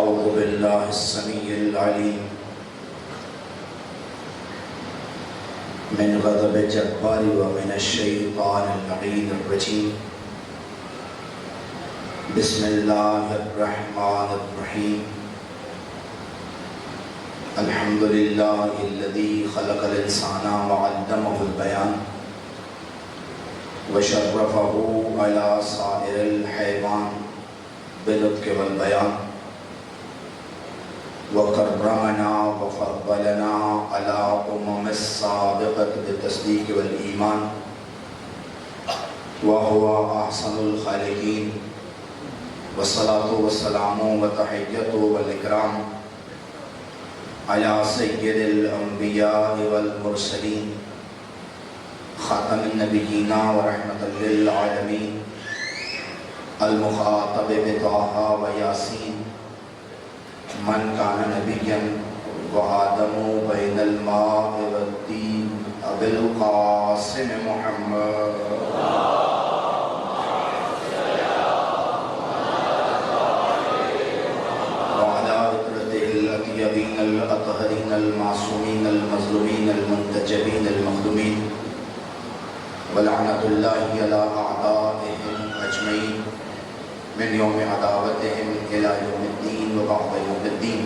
أعوذ بالله السميع العليم من غضب الجبار ومن الشيطان اللعين الرجيم. بسم الله الرحمن الرحيم. الحمد لله الذي خلق الإنسان وعلمه البيان وشرفه على سائر الحيوان بالنطق والبيان وكرمنا وفضلنا على السابقة بالتصديق والإيمان وهو أحسن الخالقين. والصلاة والسلام وتحية والإكرام على سيد الأنبياء والمرسلين خاتم النبيين ورحمة للعالمين المخاطب بطه وياسين من كان نبيا وآدم بين الماء والطين أبي القاسم محمد وعلى إطرته الأطيبين الأطهرين المعصومين المظلومين المنتجبين المخدومين ولعنة الله على أعدائهم أجمعين من يوم عداوتهم إلى يوم الدين وبعد يوم الدين.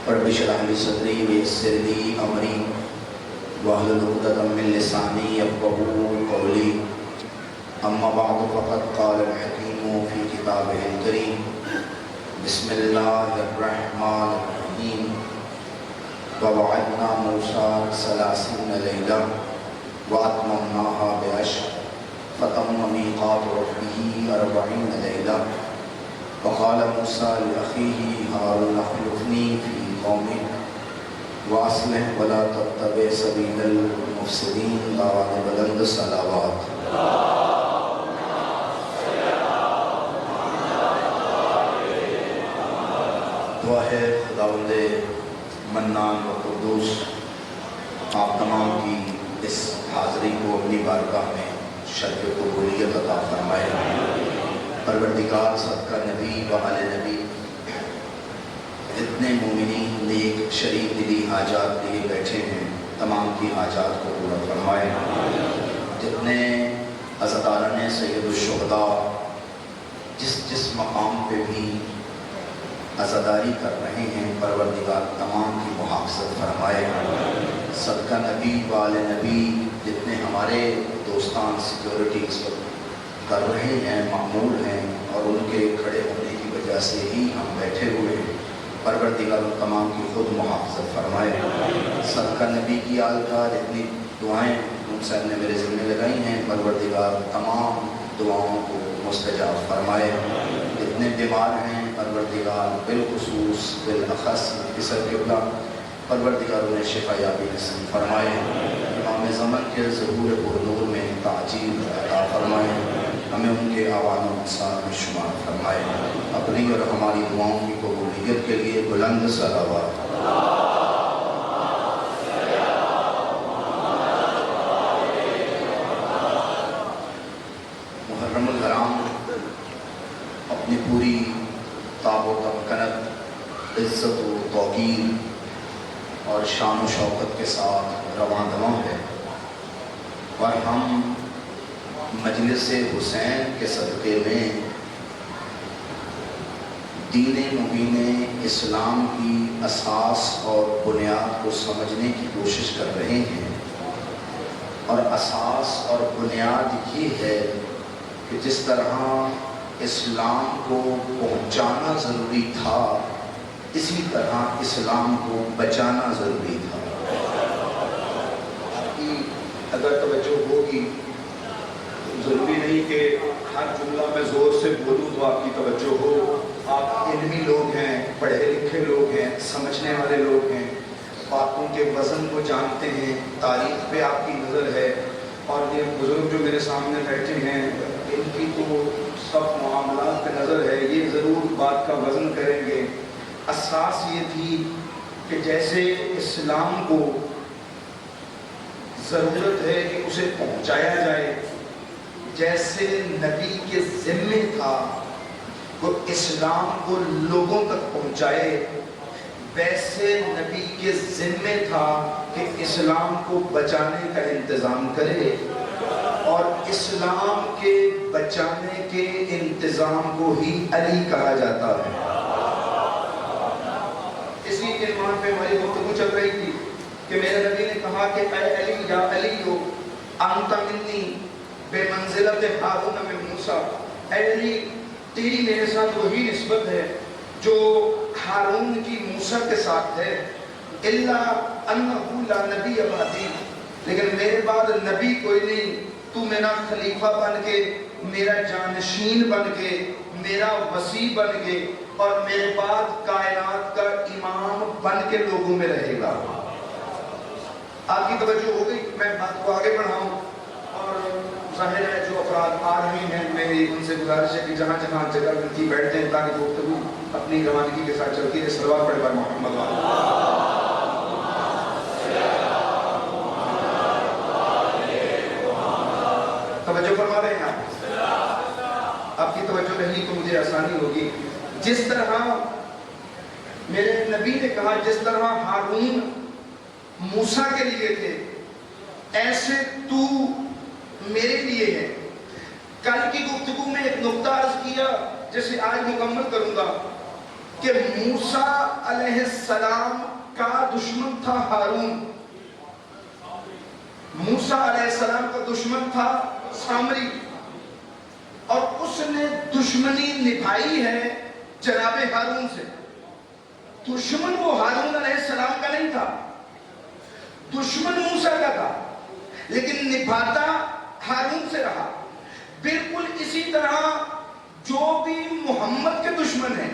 رب اشرح لي صدري ويسر لي أمري واحلل عقدة من لساني يفقهوا قولي. أما بعد فقد قال الحكيم في كتابه الكريم بسم الله الرحمن الرحيم. ووعدنا موسى 30 ليلة وأتممناها بعشر فتم ميقات ربه 40 ليلة. وقال موسى لأخيه هارون اخلفني في قومي وأصلح ولا تتبع سبيل المفسدين. دعوات بلند صلوات. دعا ہے خداوند منان و قدوس آپ تمام کی اس حاضری کو اپنی بارگاہ میں شرف قبولیت عطا فرمائے. پروردگار صدقہ نبی و آل نبی جتنے مومنین نیک شریف دلی حاجات لیے بیٹھے ہیں تمام کی حاجات کو پورا فرمائے. جتنے عزاداران سید الشہداء جس مقام پہ بھی عزاداری کر رہے ہیں پروردگار تمام کی محافظت فرمائے. صدقہ نبی و آل نبی جتنے ہمارے دوستان سیکیورٹی اس وقت کر رہے ہیں معمول ہیں اور ان کے کھڑے ہونے کی وجہ سے ہی ہم بیٹھے ہوئے ہیں. پروردگار تمام کی خود محافظت فرمائے. صدقہ نبی کی آل کا جتنی دعائیں ان صاحب نے میرے ذمہ لگائی ہیں پروردگار تمام دعاؤں کو مستجاب فرمائے. جتنے بیمار ہیں پروردگار بالخصوص بالاخص کسر قبلہ پروردگار انہیں شفا یابی نصیب فرمائے. امام زمن کے ظہور پرنور میں تعجیل عطا فرمائے. ہمیں ان کے آوان و انصار میں شمار فرمائے. اپنی اور ہماری دعاؤں کی قبولیت کے لیے بلند صلوات. محرم الحرام اپنی پوری تاب و تمکنت عزت و توقیر اور شان و شوکت کے ساتھ رواں دواں ہے اور ہم مجلس حسین کے صدقے میں دین مبین اسلام کی اساس اور بنیاد کو سمجھنے کی کوشش کر رہے ہیں. اور اساس اور بنیاد یہ ہے کہ جس طرح اسلام کو پہنچانا ضروری تھا اسی طرح اسلام کو بچانا ضروری تھا. آپ کی اگر توجہ ہوگی ضروری نہیں کہ ہر جملہ میں زور سے بولوں تو آپ کی توجہ ہو. آپ علمی لوگ ہیں, پڑھے لکھے لوگ ہیں, سمجھنے والے لوگ ہیں, باتوں کے وزن کو جانتے ہیں, تاریخ پہ آپ کی نظر ہے. اور یہ بزرگ جو میرے سامنے بیٹھے ہیں ان کی تو سب معاملات پہ نظر ہے, یہ ضرور بات کا وزن کریں گے. اساس یہ تھی کہ جیسے اسلام کو ضرورت ہے کہ اسے پہنچایا جائے, جیسے نبی کے ذمے تھا وہ اسلام کو لوگوں تک پہنچائے، ویسے نبی کے ذمے تھا کہ اسلام کو بچانے کا انتظام کرے، اور اسلام کے بچانے کے انتظام کو ہی علی کہا جاتا ہے۔ اسی کے عنوان پہ ہماری گفتگو چل رہی تھی کہ میرے نبی نے کہا کہ اے علی، یا علی ہو انت منی بے منزلت ہارون من موسیٰ، اے علی تیری میرے ساتھ وہی نسبت ہے جو ہارون کی موسیٰ کے ساتھ ہے، الا انہ لا نبی بعدی، لیکن میرے بعد نبی کوئی نہیں، تو میرا خلیفہ بن کے، میرا جانشین بن کے، میرا وصی بن کے، اور میرے بعد کائنات کا امام بن کے لوگوں میں رہے گا۔ آپ کی توجہ ہو گئی؟ میں بات کو آگے بڑھاؤں، اور ظاہر ہے جو افراد آ رہے ہیں میری ان سے گزارش ہے کہ جہاں جہاں جگہ ملتی بیٹھتے ہیں تاکہ گفتگو اپنی روانگی کے ساتھ چلتی ہے۔ صلوات پڑھے بھائی محمد توجہ فرما رہے ہیں آپ کی توجہ رہی تو مجھے آسانی ہوگی۔ جس طرح میرے نبی نے کہا جس طرح ہارون موسیٰ کے لیے تھے ایسے تو میرے لیے ہے۔ کل کی گفتگو میں ایک نقطہ عرض کیا جسے آج مکمل کروں گا کہ موسیٰ علیہ السلام کا دشمن تھا ہارون، موسیٰ علیہ السلام کا دشمن تھا سامری، اور اس نے دشمنی نبھائی ہے جناب ہارون سے۔ دشمن وہ ہارون علیہ السلام کا نہیں تھا، دشمن موسیٰ کا تھا، لیکن نبھاتا ہارون سے رہا۔ بالکل اسی طرح جو بھی محمد کے دشمن ہیں،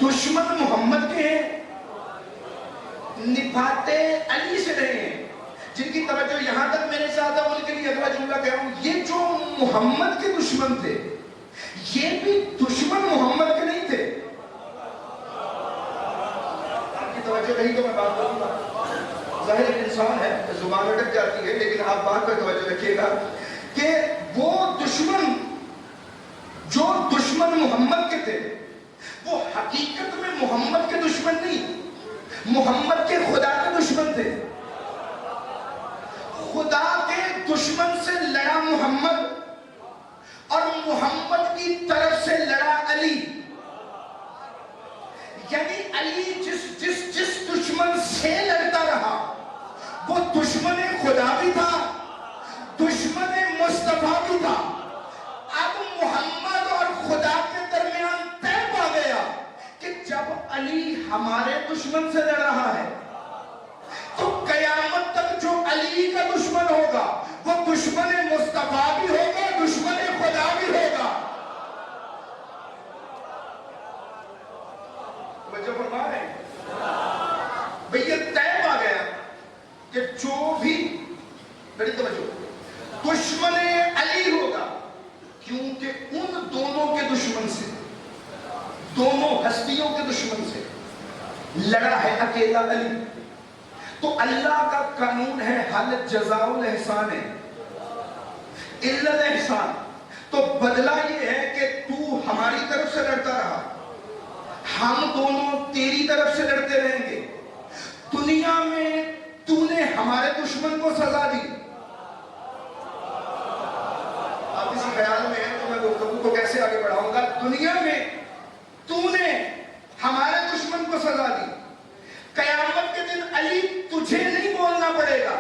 دشمن محمد کے ہیں، نبھاتے علی سے رہے ہیں۔ جن کی توجہ یہاں تک میرے ساتھ ہے ان کے لیے اگلا جملہ کہہ رہا ہوں، یہ جو محمد کے دشمن تھے یہ بھی دشمن محمد کے نہیں تھے۔ آپ کی توجہ رہی تو میں بات کروں گا۔ ظاہر ایک انسان ہے زبان اٹک جاتی ہے، لیکن آپ بات پر توجہ رکھیے گا کہ وہ دشمن جو دشمن محمد کے تھے وہ حقیقت میں محمد کے دشمن نہیں، محمد کے خدا کے دشمن تھے۔ خدا کے دشمن سے لڑا محمد اور محمد کی طرف سے لڑا علی، یعنی علی جس دشمن سے لڑتا رہا وہ دشمن خدا بھی تھا، دشمن مصطفیٰ بھی تھا۔ اب محمد اور خدا کے درمیان طے پا گیا کہ جب علی ہمارے دشمن سے لڑ رہا ہے تو قیامت تک جو علی کا دشمن ہوگا وہ دشمن مصطفیٰ بھی ہوگا، دشمن خدا بھی ہوگا۔ توجہ فرما رہے ہیں بھئی، یہ طے پا گیا کہ جو بھی بڑی توجہ دشمن علی ہوگا، کیونکہ ان دونوں کے دشمن سے، دونوں ہستیوں کے دشمن سے لڑا ہے اکیلا علی۔ تو اللہ کا قانون ہے حل جزاء الاحسان الا الاحسان، تو بدلہ یہ ہے کہ تو ہماری طرف سے لڑتا رہا، ہم دونوں تیری طرف سے لڑتے رہیں گے۔ دنیا میں تو نے ہمارے دشمن کو سزا دی، آپ اسی خیال میں ہیں تو میں گفتگو کو کیسے آگے بڑھاؤں گا۔ دنیا میں تو نے ہمارے دشمن کو سزا دی، قیامت کے دن علی تجھے نہیں بولنا پڑے گا،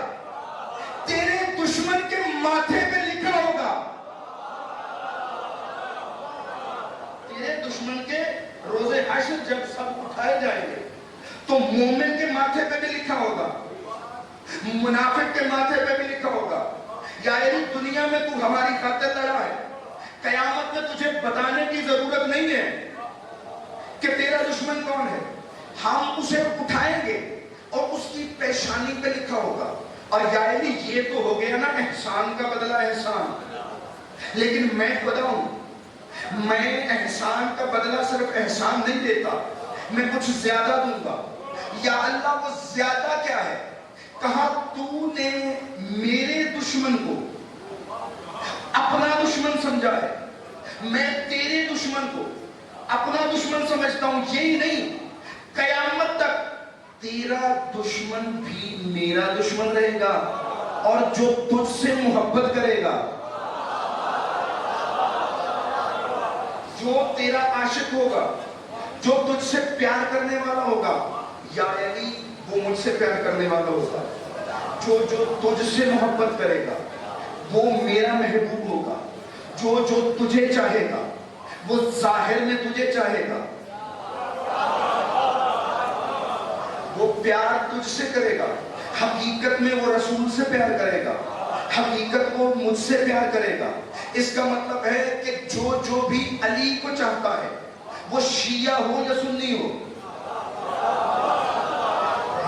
تیرے دشمن کے ماتھے پہ لکھا ہوگا، تیرے دشمن کے روز حشر جب سب اٹھائے جائیں گے تو مومن کے ماتھے پہ بھی لکھا ہوگا، منافق کے ماتھے پہ بھی لکھا ہوگا، یا دنیا میں تو ہماری خاطر لڑا ہے، قیامت میں تجھے بتانے کی ضرورت نہیں ہے کہ تیرا دشمن کون ہے، ہم اسے اٹھائیں گے اور اس کی پیشانی پہ لکھا ہوگا۔ اور یعنی یہ تو ہو گیا نا احسان کا بدلہ احسان، لیکن میں خدا ہوں، میں احسان کا بدلہ صرف احسان نہیں دیتا، میں کچھ زیادہ دوں گا۔ یا اللہ وہ زیادہ کیا ہے؟ کہا تو نے میرے دشمن کو اپنا دشمن سمجھا ہے، میں تیرے دشمن کو اپنا دشمن سمجھتا ہوں، یہی نہیں، قیامت تک تیرا دشمن بھی میرا دشمن رہے گا، اور جو تجھ سے محبت کرے گا، جو تیرا عاشق ہوگا، جو تجھ سے پیار کرنے والا ہوگا، یا علی وہ مجھ سے پیار کرنے والا ہوگا، جو تجھ سے محبت کرے گا وہ میرا محبوب ہوگا، جو تجھے چاہے گا وہ ظاہر میں تجھے چاہے گا، وہ پیار تجھ سے کرے گا، حقیقت میں وہ رسول سے پیار کرے گا، حقیقت وہ مجھ سے پیار کرے گا۔ اس کا مطلب ہے کہ جو بھی علی کو چاہتا ہے، وہ شیعہ ہو یا سنی ہو،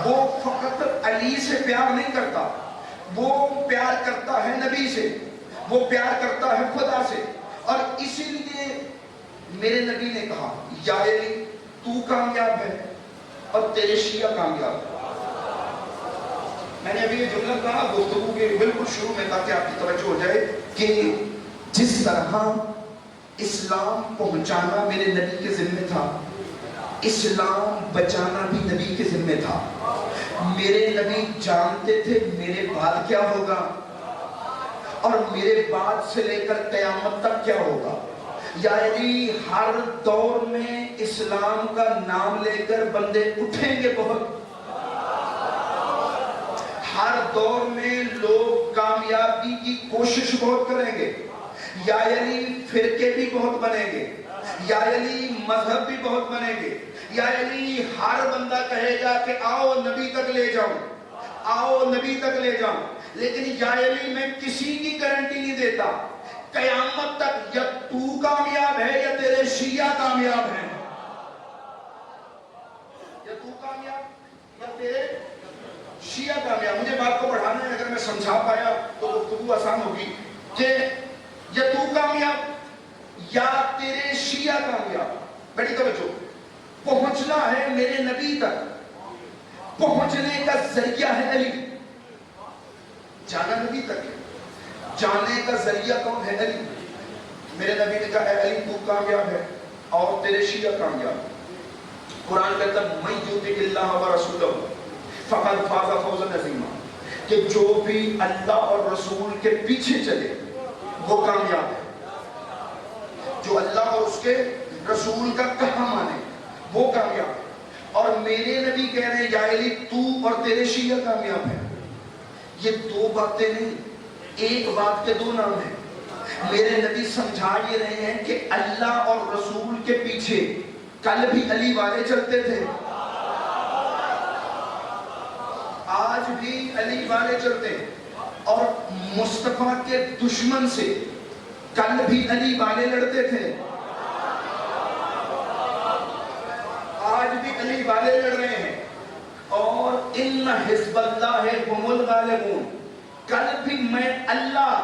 وہ فقط علی سے پیار نہیں کرتا، وہ پیار کرتا ہے نبی سے، وہ پیار کرتا ہے خدا سے۔ اور اسی لیے میرے نبی نے کہا، یا علی تو کامیاب ہے اور تیرے شیعہ کامیاب ہے۔ میں نے ابھی یہ جملہ کہا گفتگو کے بالکل شروع میں، تاکہ آپ کی توجہ ہو جائے کہ جس طرح اسلام پہنچانا میرے نبی کے ذمہ تھا، اسلام بچانا بھی نبی کے ذمہ تھا۔ میرے نبی جانتے تھے میرے بعد کیا ہوگا اور میرے بعد سے لے کر قیامت تک کیا ہوگا۔ یعنی ہر دور میں اسلام کا نام لے کر بندے اٹھیں گے بہت، ہر دور میں لوگ کامیابی کی کوشش بہت کریں گے، یا یعنی فرقے بھی بہت بنیں گے، یا یعنی مذہب بھی بہت بنیں گے، یا یعنی ہر بندہ کہے گا کہ آؤ نبی تک لے جاؤں، آؤ نبی تک لے جاؤں۔ لیکن یا یعنی میں کسی کی گارنٹی نہیں دیتا قیامت تک یا تو کامیاب ہے یا تیرے شیعہ کامیاب ہیں، یا تو کامیاب یا تیرے شیعہ کامیاب۔ مجھے بات کو بڑھانا ہے، اگر میں سمجھا پایا تو گفتگو آسان ہوگی کہ یا تو کامیاب یا تیرے شیعہ کامیاب۔ بڑی توجہ، پہنچنا ہے میرے نبی تک، پہنچنے کا ذریعہ ہے علی، جانا نبی تک ہے، جانے کا ذریعہ کون ہے؟ علی۔ میرے نبی نے کہا اے علی تو کامیاب ہے اور تیرے شیعہ کامیاب۔ قرآن کہتا ہے من یطع اللہ ورسولہ فقد فاز فوزا عظیما، کہ جو بھی اللہ اور رسول کے پیچھے چلے وہ کامیاب ہے، جو اللہ اور اس کے رسول کا کہا مانے وہ کامیاب ہے۔ اور میرے نبی کہہ رہے ہیں یا علی تو اور تیرے شیعہ کامیاب ہیں۔ یہ دو باتیں نہیں، ایک بات کے دو نام ہیں۔ میرے نبی سمجھا یہ رہے ہیں کہ اللہ اور رسول کے پیچھے کل بھی علی والے چلتے تھے، آج بھی علی والے چلتے ہیں، اور مصطفیٰ کے دشمن سے کل بھی علی والے لڑتے تھے، آج بھی علی والے لڑ رہے ہیں۔ اور ان حزب اللہ هم الغالبون، کل بھی میں اللہ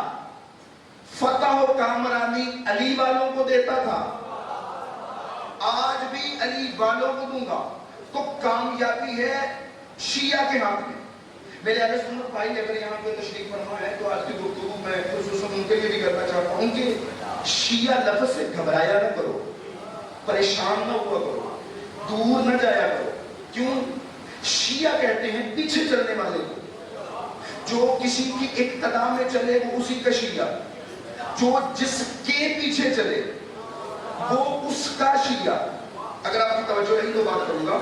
فتح و کامرانی علی والوں کو دیتا تھا، آج بھی علی والوں کو دوں گا۔ تو کامیابی ہے شیعہ کے ہاتھ میں۔ میرے اہل سنت بھائی اگر یہاں پہ تشریف فرما ہے تو آج کی گفتگو میں خصوصاً ان کے لیے بھی کرنا چاہتا ہوں کہ شیعہ لفظ سے گھبرایا نہ کرو، پریشان نہ ہوا کرو، دور نہ جایا کرو۔ کیوں؟ شیعہ کہتے ہیں پیچھے چلنے والے کو، جو کسی کی اقتدا میں چلے وہ اسی کا شیعہ، جو جس کے پیچھے چلے وہ اس کا شیعہ۔ اگر آپ کی توجہ رہی تو بات کروں گا،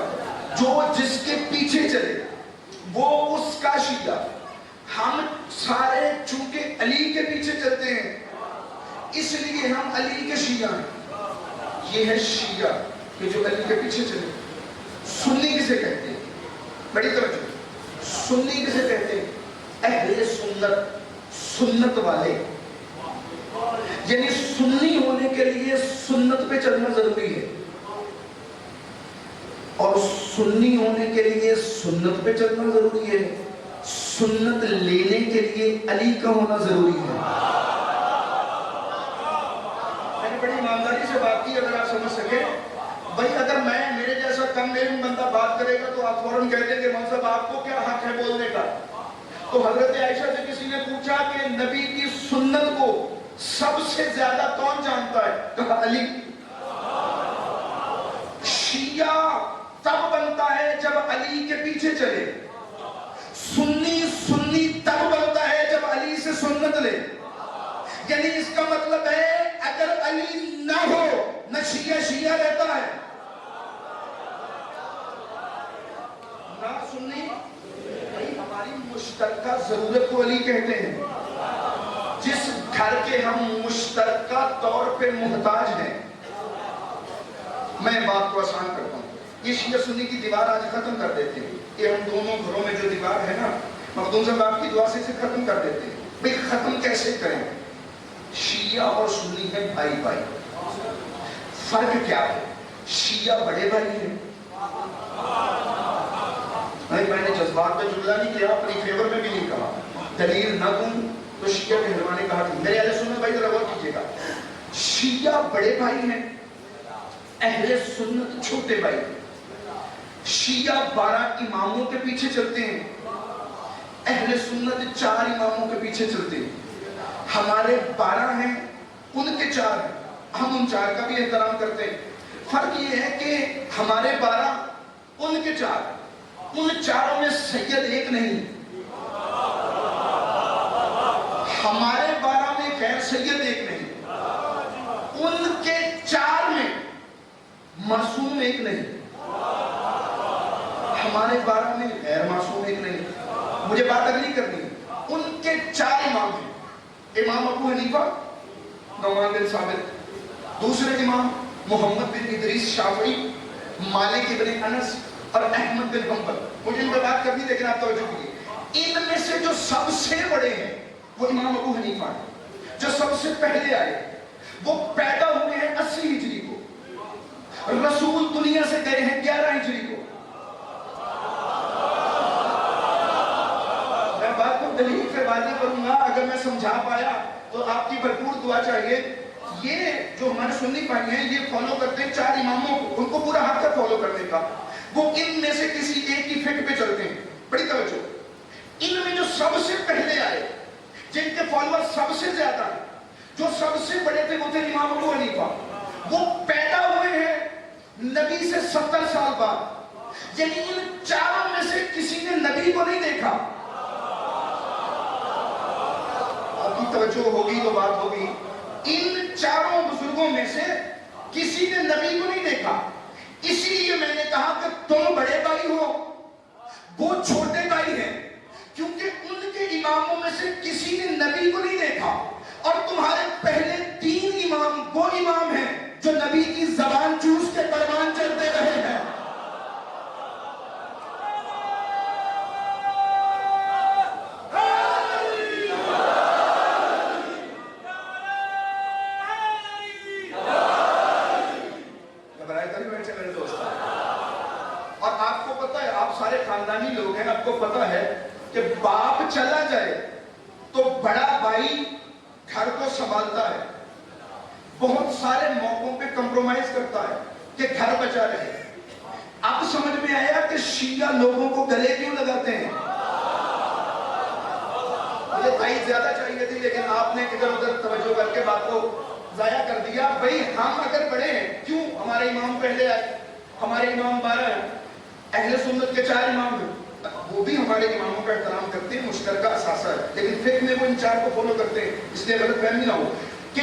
جو جس کے پیچھے چلے وہ اس کا شیعہ۔ ہم سارے چونکہ علی کے پیچھے چلتے ہیں اس لیے ہم علی کے شیعہ ہیں۔ یہ ہے شیعہ کہ جو علی کے پیچھے چلے۔ سنی کسے کہتے ہیں؟ بڑی توجہ، سنی کسے کہتے ہیں؟ اہل سنت، سنت والے، یعنی سنی ہونے کے لیے سنت پہ چلنا ضروری ہے، اور سنی ہونے کے لیے سنت پہ چلنا ضروری ہے، سنت لینے کے لیے علی کا ہونا ضروری ہے۔ میں نے بڑی ایمانداری سے بات کی، اگر آپ سمجھ سکیں۔ بھائی اگر میرے جیسا کم علم بندہ بات کرے گا تو آپ فوراً کہتے ہیں کہ مولوی صاحب آپ کو کیا حق ہے بولنے کا؟ تو حضرت عائشہ سے کسی نے پوچھا کہ نبی کی سنت کو سب سے زیادہ کون جانتا ہے؟ کہا علی۔ شیعہ تب بنتا ہے جب علی کے پیچھے چلے، سنی تب بنتا ہے جب علی سے سنت لے. یعنی اس کا مطلب ہے اگر علی نہ ہو نہ شیعہ رہتا ہے نہ سنی. ہماری مشترکہ ضرورت کو علی کہتے ہیں. جس گھر کے ہم مشترکہ طور پہ محتاج ہیں، میں بات کو آسان کرتا ہوں، یہ شیعہ سنی کی دیوار آج ختم کر دیتے ہیں. یہ ہم دونوں گھروں میں جو دیوار ہے نا، مخدوم صاحب آپ کی دعا سے اسے ختم کر دیتے ہیں. بھئی ختم کیسے کریں؟ شیعہ اور سنی ہے بھائی بھائی. فرق کیا ہے؟ شیعہ بڑے بھائی ہیں. میں نے جذبات پہ جملہ نہیں کیا، اپنی فیور میں بھی نہیں کہا. دلیل نہ دوں تو شیعہ کے علماء نے کہا کہ میرے اہل سنت بھائی ذرا غور کیجیے گا، شیعہ بڑے بھائی ہیں، اہل سنت چھوٹے بھائی. شیعہ 12 اماموں کے پیچھے چلتے ہیں، اہل سنت 4 اماموں کے پیچھے چلتے ہیں. ہمارے 12 ہیں، ان کے 4 ہیں، ہم ان 4 کا بھی احترام کرتے ہیں. فرق یہ ہے کہ ہمارے 12 ان کے 4، ان 4 میں سید ایک نہیں. ہمارے 12 میں غیر سید ایک نہیں، ان کے 4 میں معصوم ایک نہیں، ہمارے 12 میں غیر معصوم ایک نہیں. مجھے بات اگلی کرنی ہے. ان کے 4 امام ہیں، امام ابو حنیفہ، نعمان بن ثابت، دوسرے امام محمد بن ادریس شافعی، مالک ابن انس اور احمد بن حنبل. مجھے ان پر بات کرنی لیکن آپ توجہ کیجیے. ان میں سے جو سب سے بڑے ہیں وہ امام ابو حنیفہ ہیں. جو سب سے پہلے آئے وہ پیدا ہوئے ہیں 80 ہجری کو، رسول دنیا سے گئے ہیں 11 ہجری کو. میں بات کو دلیل سے واضح کروں گا، اگر میں سمجھا پایا تو آپ کی بھرپور دعا چاہیے. یہ جو ہمارے سنی بھائی ہیں یہ فالو کرتے ہیں 4 اماموں کو، ان کو پورا حق ہے فالو کرنے کا. وہ ان میں سے کسی ایک کی فٹ پہ چلتے ہیں. بڑی توجہ. ان میں جو سب سے پہلے آئے، جن کے فالوور سب سے زیادہ ہیں، جو سب سے بڑے تھے وہ تھے امام ابو حنیفہ. وہ پیدا ہوئے ہیں نبی سے 70 سال بعد. یعنی ان 4 میں سے کسی نے نبی کو نہیں دیکھا. آپ کی توجہ ہوگی تو بات ہوگی. ان 4 بزرگوں میں سے کسی نے نبی کو نہیں دیکھا. اسی لیے میں نے کہا کہ تم بڑے بھائی ہو، وہ چھوٹے بھائی ہیں، کیونکہ ان کے اماموں میں سے کسی نے نبی کو نہیں دیکھا. اور تمہارے پہلے 3 امام وہ امام ہیں جو نبی کی زبان چوس کے پروان چلتے رہے ہیں. اور آپ کو پتا ہے، آپ سارے خاندانی لوگ ہیں، آپ کو پتا ہے کہ باپ چلا جائے تو بڑا بھائی گھر کو سنبھالتا ہے، بہت سارے موقعوں پہ کمپرومائز کرتا ہے کہ گھر بچا رہے. اب سمجھ میں آیا کہ شیعہ لوگوں کو گلے کیوں لگاتے ہیں. مجھے بھائی زیادہ چاہیے تھی لیکن آپ نے ادھر ادھر توجہ کر کے بات کو ضائع کر دیا. بھائی ہم اگر بڑے ہیں، کیوں ہمارے امام پہلے آئے، ہمارے امام 12 ہیں، اہل سنت کے 4 امام ہیں، وہ بھی ہمارے اماموں کا احترام کرتے ہیں، مشترکہ اثاثہ ہے. لیکن فقہ میں وہ ان 4 کو فالو کرتے ہیں. اس لیے غلط فہمی نہ ہو کہ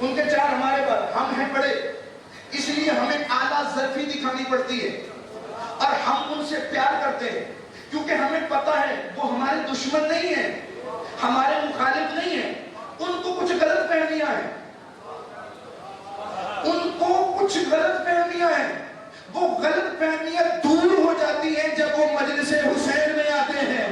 ان کے 4 ہمارے بعد، ہم ہیں بڑے، اس لیے ہمیں اعلیٰ ظرفی دکھانی پڑتی ہے اور ہم ان سے پیار کرتے ہیں کیونکہ ہمیں پتا ہے وہ ہمارے دشمن نہیں ہیں، ہمارے مخالف نہیں ہیں. ان کو کچھ غلط فہمیاں ہیں، ان کو کچھ غلط فہمیاں ہیں. وہ غلط فہمیاں دور ہو جاتی ہیں جب وہ مجلس حسین میں آتے ہیں.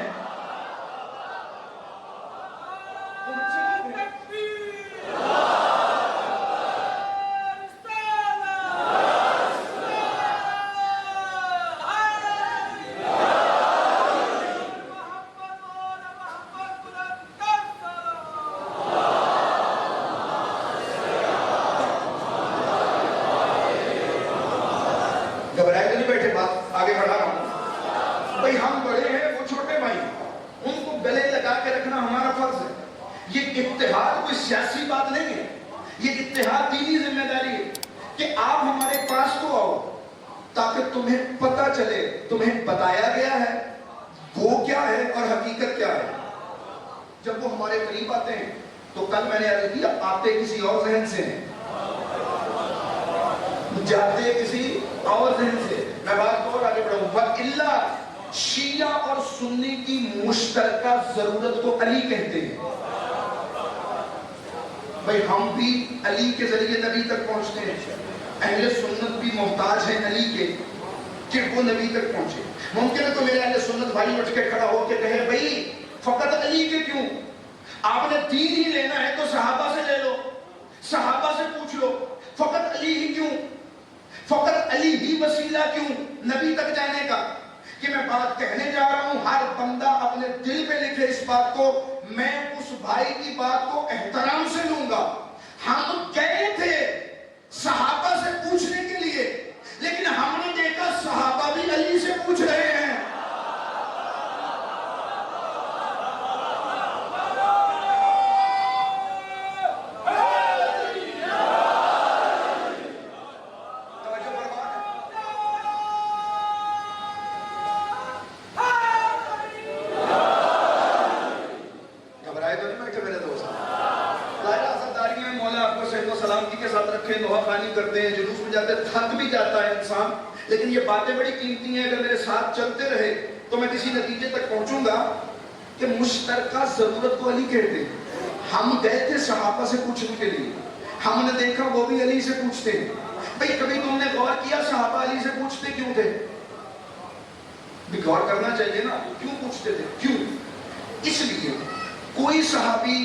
گھبرائے تو نہیں بیٹھے، بات آگے بڑھا رہا ہوں. بھئی ہم بڑے ہیں، وہ چھوٹے بھائی، ان کو گلے لگا کے رکھنا ہمارا فرض ہے. یہ اتحاد کوئی سیاسی بات نہیں ہے، یہ اتحاد دینی ذمہ داری ہے کہ آپ ہمارے پاس تو آؤ، تاکہ تمہیں پتہ چلے، تمہیں بتایا گیا ہے وہ کیا ہے اور حقیقت کیا ہے۔ جب وہ ہمارے قریب آتے ہیں تو کل میں نے عرض کیا آتے کسی اور ذہن سے ہیں، جاتے کسی اور ذہن سے۔ میں بات کو اور آگے بڑھاؤں، وَإِلَّا شیعہ اور سنی کی مشترکہ ضرورت کو علی کہتے ہیں۔ بھئی ہم بھی علی کے ذریعے نبی تک پہنچتے ہیں، اہل سنت بھی محتاج ہیں علی کے کہ وہ نبی تک پہنچے۔ ممکن ہے تو میرے اہل سنت بھائی اٹھ کے کھڑا ہو کے کہے بھئی فقط علی کے کیوں؟ آپ نے دین ہی لینا ہے تو صحابہ سے لے لو، صحابہ سے پوچھ لو، فقط علی ہی کیوں؟ فقط علی ہی وسیلہ کیوں نبی تک جانے کا؟ کہ میں بات کہنے جا رہا ہوں، ہر بندہ اپنے دل پہ لکھے اس بات کو، میں اس بھائی کی بات کو احترام سے لوں گا۔ ہم گئے تھے صحابہ سے پوچھنے کے لیے، لیکن ہم نے دیکھا صحابہ بھی علی سے پوچھ رہے ہیں۔ کرتے ہیں جلوس میں جاتے ہیں، تھک بھی جاتا ہے انسان، لیکن یہ باتیں بڑی قیمتی ہیں، اگر میرے ساتھ چلتے رہے تو میں کسی نتیجے تک پہنچوں گا کہ مشترکہ ضرورت کو علی کہتے ہیں۔ ہم گئے تھے صحابہ سے پوچھنے کے لیے، ہم نے دیکھا وہ بھی علی سے پوچھتے ہیں۔ بھئی کبھی تم نے غور کیا صحابہ علی سے پوچھتے کیوں تھے؟ بھی غور کرنا چاہیے نا، کیوں پوچھتے تھے؟ کیوں؟ اس لیے کوئی صحابی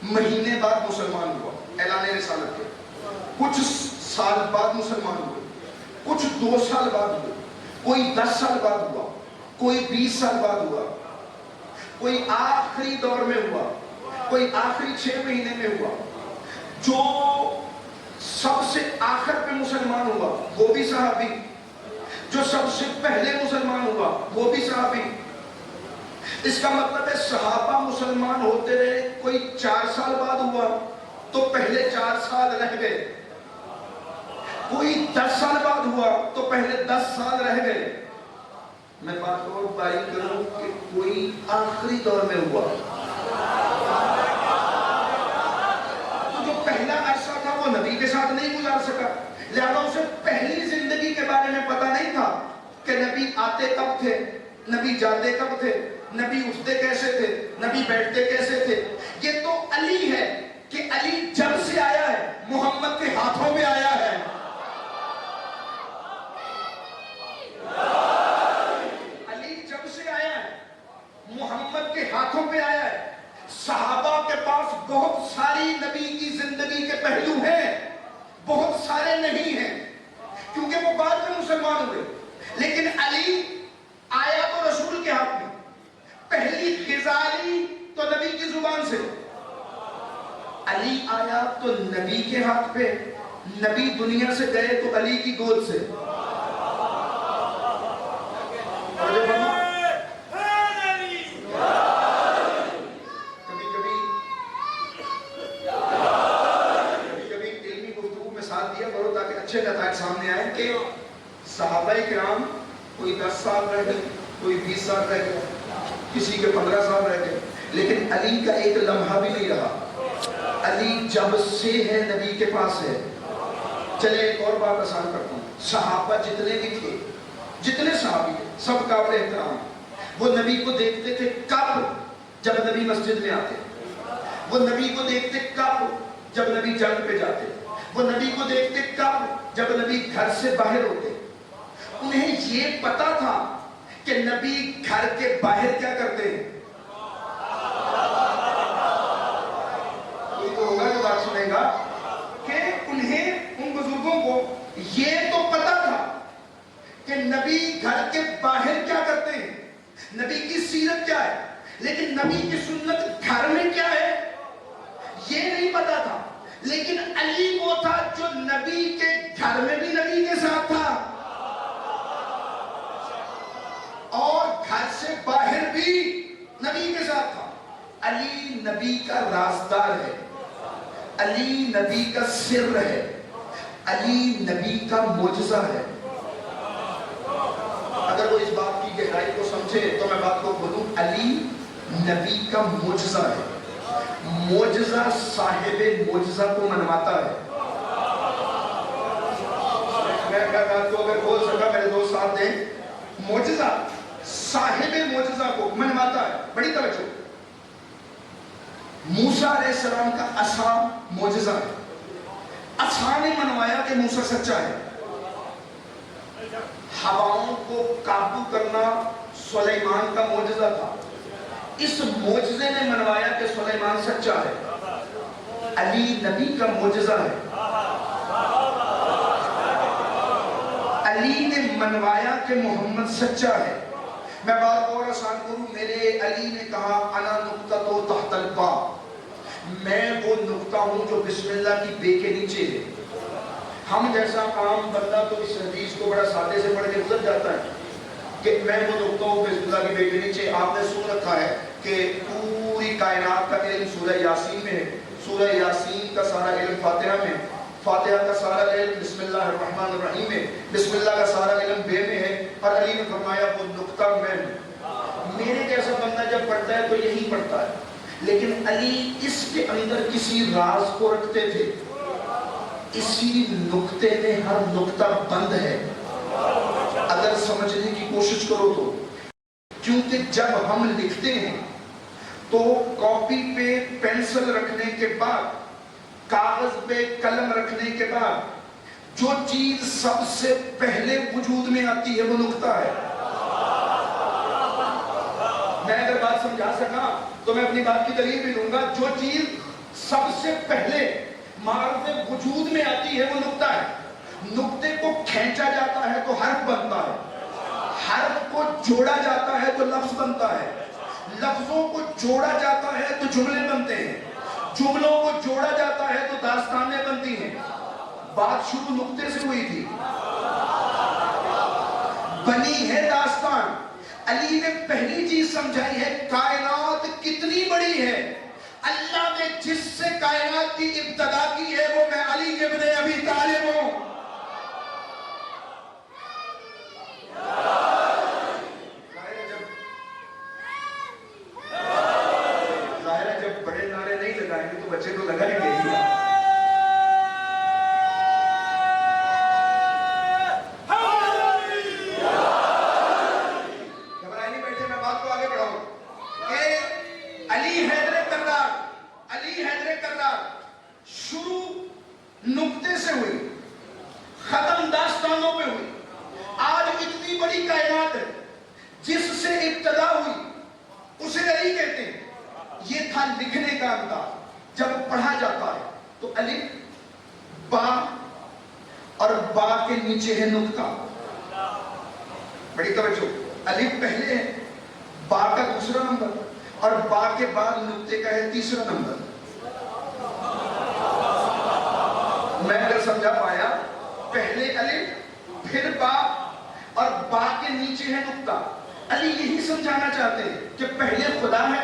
مہینے بعد مسلمان ہوا اعلان رسالت کے، کچھ سال بعد مسلمان ہوئے، کچھ 2 سال بعد ہوئے، کوئی 10 سال بعد ہوا، کوئی 20 سال بعد ہوا، کوئی آخری دور میں ہوا، کوئی آخری 6 مہینے میں ہوا۔ جو سب سے آخر پہ مسلمان ہوا وہ بھی صحابی، جو سب سے پہلے مسلمان ہوا وہ بھی صحابی۔ اس کا مطلب ہے صحابہ مسلمان ہوتے رہے، کوئی 4 سال بعد ہوا تو پہلے 4 سال رہ گئے، کوئی 10 سال بعد ہوا تو پہلے 10 سال رہ گئے۔ میں بات کو باریک کروں کہ کوئی آخری دور میں ہوا تو جو پہلا عرصہ تھا وہ نبی کے ساتھ نہیں گزار سکا، لہذا اسے پہلی زندگی کے بارے میں پتہ نہیں تھا کہ نبی آتے کب تھے، نبی جاتے کب تھے، نبی اٹھتے کیسے تھے، نبی بیٹھتے کیسے تھے۔ یہ تو علی ہے کہ علی جب سے آیا ہے محمد کے ہاتھوں میں آیا ہے۔ علی جب سے آیا ہے محمد کے ہاتھوں پہ آیا ہے۔ صحابہ کے پاس بہت ساری نبی کی زندگی کے پہلو ہیں، بہت سارے نہیں ہیں کیونکہ وہ بعد میں مسلمان ہوئے، لیکن علی آیا تو رسول کے ہاتھ میں، پہلی غزالی تو نبی کی زبان سے، علی آیا تو نبی کے ہاتھ پہ، نبی دنیا سے گئے تو علی کی گود سے۔ اچھے نتائج سامنے آئے کہ صحابہ کرام کوئی 10 سال رہ گئے، کوئی 20 سال رہ گئے، کسی کے 15 سال رہ گئے، لیکن علی کا ایک لمحہ بھی نہیں رہا۔ علی جب سے ہے نبی کے پاس ہے۔ چلے ایک اور بات آسان کرتا ہوں، صحابہ جتنے بھی تھے، جتنے صحابی تھے سب قابل احترام، وہ نبی کو دیکھتے تھے کب؟ جب نبی مسجد میں آتے، وہ نبی کو دیکھتے کب؟ جب نبی جنگ پہ جاتے، وہ نبی کو دیکھتے کب؟ جب نبی گھر سے باہر ہوتے۔ انہیں یہ پتا تھا کہ نبی گھر کے باہر کیا کرتے ہیں۔ کوئی تو ہوگا جو بات سنے گا کہ انہیں، ان بزرگوں کو یہ تو پتا تھا کہ نبی گھر کے باہر کیا کرتے ہیں، نبی کی سیرت کیا ہے، لیکن نبی کی سنت گھر میں کیا ہے یہ نہیں پتا تھا۔ لیکن علی وہ تھا جو نبی کے گھر میں بھی نبی کے ساتھ تھا اور گھر سے باہر بھی نبی کے ساتھ تھا۔ علی نبی کا رازدار ہے، علی نبی کا سر ہے، علی نبی کا معجزہ ہے۔ اگر وہ اس بات کی گہرائی کو سمجھے تو میں بات کو بولوں، علی نبی کا معجزہ ہے، معجزہ صاحب معجزہ کو منواتا ہے۔ میں بات کو اگر بول سکا میرے دوست ساتھ دیں، معجزہ صاحب معجزہ کو منواتا ہے۔ بڑی توجہ، موسیٰ علیہ السلام کا عصا معجزہ ہے، عصا نے منوایا کہ موسیٰ سچا ہے۔ ہواؤں کو قابو کرنا سلیمان کا معجزہ تھا، اس معجزے نے منوایا کہ سلیمان سچا ہے۔ علی نبی کا معجزہ ہے، علی نے منوایا کہ محمد سچا ہے۔ میں بات اور آسان کروں، میرے علی نے کہا انا نقطہ تو تحت الباب، میں وہ نقطہ ہوں جو بسم اللہ کی بے کے نیچے ہے۔ ہم جیسا عام بندہ تو اس حدیث کو بڑا سادے سے پڑھ کے گزر جاتا ہے کہ میں وہ نقطہ ہوں بسم اللہ کی بے کے نیچے۔ آپ نے سن رکھا ہے کہ پوری کائنات کا علم سورہ یاسین میں ہے، سورہ یاسین کا سارا علم فاتحہ میں، فاتحہ کا سارا علم بسم اللہ الرحمن الرحیم میں، بسم اللہ کا سارا علم بے میں ہے، اور علی نے فرمایا وہ نقطہ میں ہوں۔ میرے جیسا بندہ جب پڑھتا ہے تو یہی پڑھتا ہے، لیکن علی اس کے اندر کسی راز کو رکھتے تھے، اسی نقطے میں ہر نقطہ بند ہے، اگر سمجھنے کی کوشش کرو تو۔ کیونکہ جب ہم لکھتے ہیں تو کاپی پہ پینسل رکھنے کے بعد، کاغذ پہ قلم رکھنے کے بعد جو چیز سب سے پہلے وجود میں آتی ہے وہ نقطہ ہے۔ میں اگر بات سمجھا سکا تو میں اپنی بات کی دلیل بھی دوں گا، جو چیز سب سے پہلے معرض وجود میں آتی ہے وہ نقطہ ہے۔ نقطے کو کھینچا جاتا ہے تو حرف بنتا ہے، حرف کو جوڑا جاتا ہے تو لفظ بنتا ہے، لفظوں کو جوڑا جاتا ہے تو جملے بنتے ہیں، جملوں کو جوڑا جاتا ہے تو داستانیں بنتی ہیں۔ بات شروع نقطے سے ہوئی تھی، بنی ہے داستان۔ علی نے پہلی چیز سمجھائی ہے کائنات کتنی بڑی ہے، اللہ نے جس سے کائنات کی ابتدا کی ہے وہ میں علی ابن ابی طالب ہوں۔ ظاہر ہے جب بڑے نعرے نہیں لگائیں گے تو بچے تو لگائیں گے ہی۔ نقطے سے ہوئی، ختم داستانوں پہ ہوئی۔ آج اتنی بڑی کائنات ہے جس سے ابتدا ہوئی اسے علی کہتے ہیں۔ یہ تھا لکھنے کا انداز۔ جب پڑھا جاتا ہے تو الف با اور با کے نیچے ہے نقطہ۔ بڑی توجہ، الف پہلے ہے، با کا دوسرا نمبر، اور با کے بعد نقطے کا ہے تیسرا نمبر۔ میں اگر سمجھا پایا، پہلے الف پھر با اور با کے نیچے ہے نقطہ۔ علی یہی سمجھانا چاہتے ہیں کہ پہلے خدا ہے،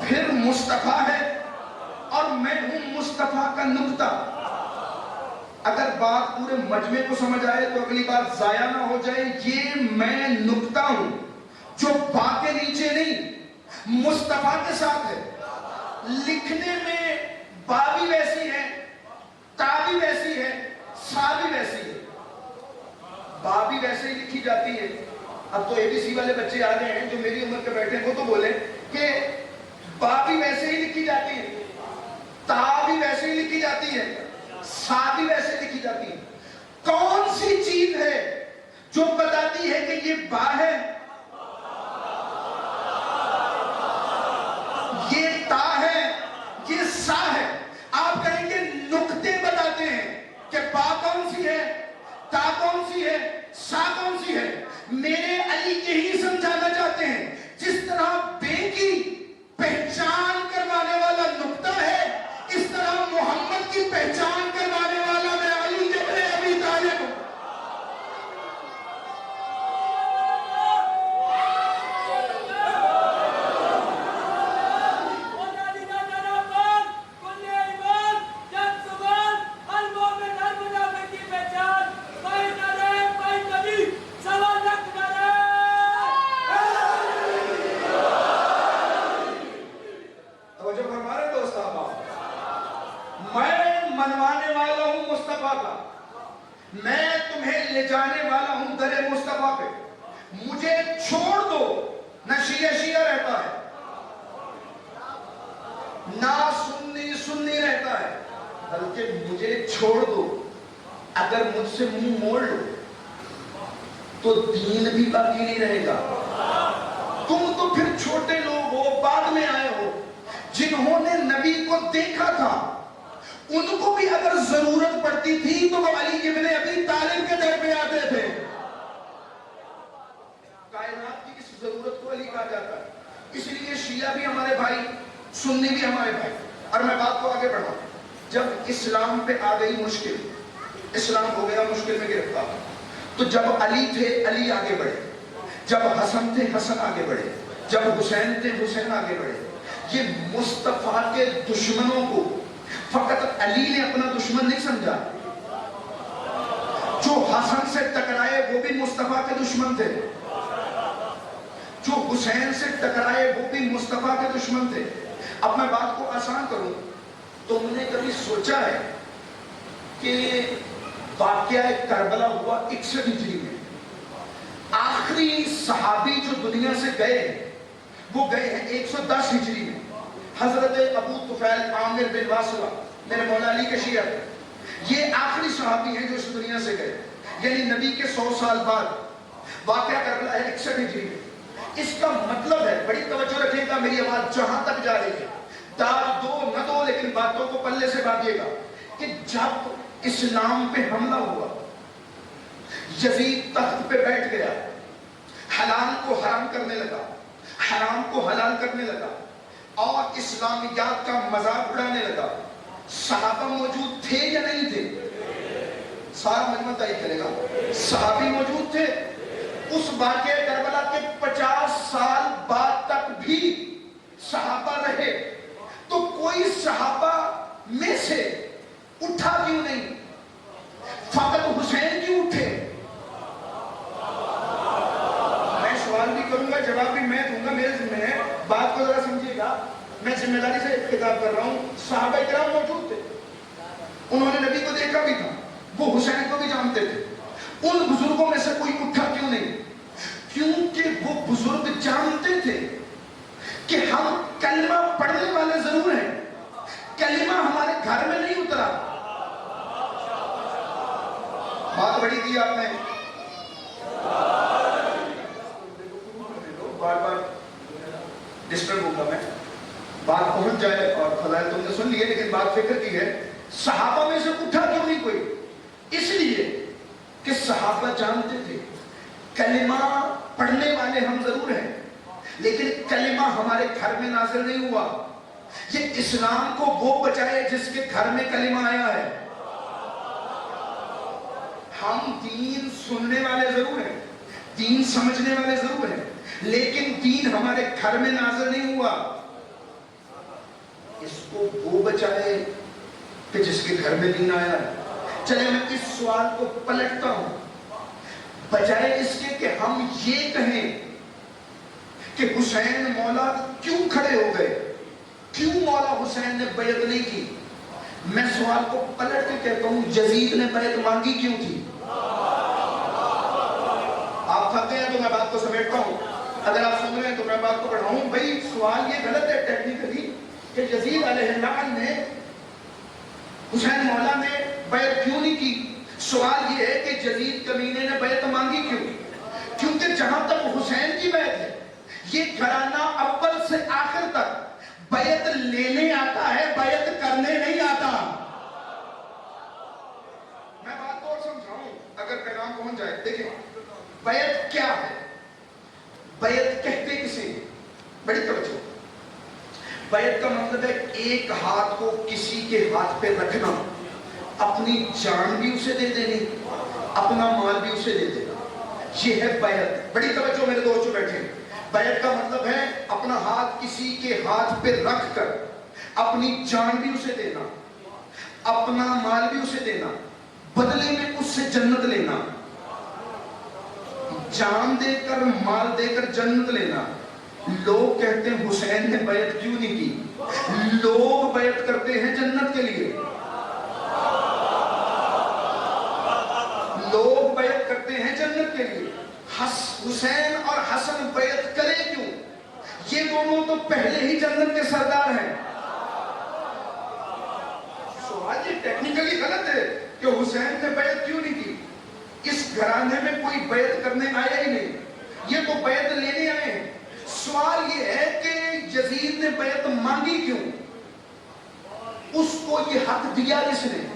پھر مصطفیٰ ہے، اور میں ہوں مصطفیٰ کا نقطہ۔ اگر بات پورے مجمع کو سمجھ آئے تو اگلی بات ضائع نہ ہو جائے، یہ میں نقطہ ہوں جو با کے نیچے نہیں مصطفیٰ کے ساتھ ہے۔ لکھنے میں با بھی ویسی ہے، تا بھی ویسی ہے، سا بھی ویسی ہے۔ با بھی ویسے ہی لکھی جاتی ہے۔ اب تو اے بی سی والے بچے آ گئے ہیں جو میری عمر کے بیٹھے ہیں، وہ تو بولیں کہ با بھی ویسے ہی لکھی جاتی ہے، تا بھی ویسے ہی لکھی جاتی ہے، سا بھی ویسے لکھی جاتی ہے۔ کون سی چیز ہے جو بتاتی ہے کہ یہ با ہے، یہ تا ہے، یہ سا ہے؟ آپ کہیں گے نقطے بتاتے ہیں کہ با کون سی ہے، تا کون سی ہے، سا کون سی ہے۔ میرے علی یہی سمجھانا چاہتے ہیں، جس طرح بے کی پہچان کروانے والا نقطہ ہے، اس طرح محمد کی پہچان کروانے والا میں علی ابن ابی طالب ہوں۔ بنوانے والا ہوں مصطفیٰ کا، میں تمہیں لے جانے والا ہوں در مصطفیٰ پہ، مجھے چھوڑ دو۔ نہ شیعہ شیعہ رہتا ہے، نہ سنی سنی رہتا ہے، بلکہ مجھے چھوڑ دو۔ اگر مجھ سے منہ موڑ لو تو دین بھی باقی نہیں رہے گا۔ تم تو پھر چھوٹے لوگ ہو، بعد میں آئے ہو، جنہوں نے نبی کو دیکھا تھا ان کو بھی اگر ضرورت پڑتی تھی تو وہ علی ابن ابی طالب کے در پہ آتے تھے۔ کائنات کی اس ضرورت کو علی کہا جاتا ہے۔ اس لیے شیعہ بھی ہمارے بھائی، سنی بھی ہمارے بھائی۔ اور میں بات کو آگے بڑھاؤں، جب اسلام پہ آ گئی مشکل، اسلام ہو گیا مشکل میں گرفتار، تو جب علی تھے علی آگے بڑھے، جب حسن تھے حسن آگے بڑھے، جب حسین تھے حسین آگے بڑھے۔ یہ مصطفیٰ کے دشمنوں کو فقط علی نے اپنا دشمن نہیں سمجھا، جو حسن سے ٹکرائے وہ بھی مصطفیٰ کے دشمن تھے، جو حسین سے ٹکرائے وہ بھی مصطفیٰ کے دشمن تھے۔ اب میں بات کو آسان کروں، تم نے کبھی سوچا ہے کہ واقعہ کربلا ہوا 61 ہجری میں، آخری صحابی جو دنیا سے گئے وہ گئے ہیں 110 ہجری میں، حضرت ابو طفیل عامر بن واسلہ، میرے مولا علی کے شیعہ، یہ آخری صحابی ہیں جو اس دنیا سے گئے، یعنی نبی کے 100 سال بعد واقعہ کربلا ہے 61 ہجری میں۔ اس کا مطلب ہے، بڑی توجہ رکھیں گا، میری آواز جہاں تک جا رہی ہے، داد دو نہ دو لیکن باتوں کو پلے سے باندھیے گا، کہ جب اسلام پہ حملہ ہوا، یزید تخت پہ بیٹھ گیا، حلال کو حرام کرنے لگا، حرام کو حلال کرنے لگا، اور اسلامیات کا مذاق اڑانے لگا، صحابہ موجود تھے یا نہیں تھے؟ سارا مجمع تائید کرے گا، صحابی موجود تھے۔ اس واقعہ کربلا کے 50 سال بعد تک بھی صحابہ رہے، تو کوئی صحابہ میں سے اٹھا کیوں نہیں؟ فقط حسین کیوں اٹھے؟ میں سوال بھی کروں گا، جواب بھی میں دوں گا، میرے ذمہ ہے، بات کو ذرا سمجھیے گا، میں ذمہ داری سے خطاب کر رہا ہوں۔ صحابہ کرام موجود تھے، انہوں نے نبی کو دیکھا بھی تھا، وہ حسین کو بھی جانتے تھے، ان بزرگوں میں سے کوئی اٹھا کیوں نہیں؟ کیونکہ وہ بزرگ جانتے تھے کہ ہم کلمہ پڑھنے والے ضرور ہیں، کلمہ ہمارے گھر میں نہیں اترا۔ بات بڑی دی آپ نے، بار بار ڈسٹرب ہوگا میں، بات پہنچ جائے اور فضائل تم نے سن لیے، لیکن بات فکر کی ہے۔ صحابہ میں سے اٹھا کیوں نہیں کوئی؟ اس لیے کہ صحابہ جانتے تھے کلمہ پڑھنے والے ہم ضرور ہیں، لیکن کلمہ ہمارے گھر میں نازل نہیں ہوا۔ یہ اسلام کو وہ بچائے جس کے گھر میں کلمہ آیا ہے۔ ہم دین سننے والے ضرور ہیں، دین سمجھنے والے ضرور ہیں، لیکن دین ہمارے گھر میں نازل نہیں ہوا۔ اس کو وہ بچائے کہ جس کے گھر میں دین آیا ہے۔ چلے میں اس سوال کو پلٹتا ہوں، بجائے اس کے کہ ہم یہ کہیں کہ حسین مولا کیوں کھڑے ہو گئے، کیوں مولا حسین نے بیعت نہیں کی، میں سوال کو پلٹ کے کہتا ہوں یزید نے بیعت مانگی کیوں تھی؟ آپ تھک گئے ہیں تو میں بات کو سمیٹتا ہوں، اگر آپ سن رہے ہیں تو میں بات کو بڑھاؤں۔ بھائی سوال یہ غلط ہے ٹیکنیکلی کہ یزید علیہ السلام نے، حسین مولا نے بیعت کیوں نہیں کی۔ سوال یہ ہے کہ یزید کمینے نے بیعت مانگی کیوں؟ کیونکہ جہاں تک حسین کی بیعت ہے، یہ گھرانہ اول سے آخر تک بیعت لینے آتا ہے، بیعت کرنے نہیں آتا۔ میں بات کو اور سمجھاؤں اگر پیغام پہنچ جائے۔ دیکھیں بیعت کیا ہے، بیعت کہتے کسے، بڑی توجہ۔ بیعت کا مطلب ہے ایک ہاتھ کو کسی کے ہاتھ پہ رکھنا، اپنی جان بھی اسے دے دینی، اپنا مال بھی اسے دے دینا، یہ ہے بیعت۔ بڑی توجہ میرے دوست جو بیٹھے، بیعت کا مطلب ہے اپنا ہاتھ کسی کے ہاتھ پہ رکھ کر اپنی جان بھی اسے دینا، اپنا مال بھی اسے دینا، بدلے میں اس سے جنت لینا، جان دے کر مال دے کر جنت لینا۔ لوگ کہتے ہیں حسین نے بیعت کیوں نہیں کی، لوگ بیعت کرتے ہیں جنت کے لیے۔ حسین اور حسن بیعت کرے کیوں؟ یہ دونوں تو پہلے ہی جنت کے سردار ہیں. سوال یہ ٹیکنیکلی غلط ہے کہ حسین نے بیعت کیوں نہیں کی. اس گھرانے میں کوئی بیعت کرنے آیا ہی نہیں, یہ تو بیعت لینے آئے ہیں. سوال یہ ہے کہ یزید نے بیعت مانگی کیوں؟ اس کو یہ حق دیا کس نے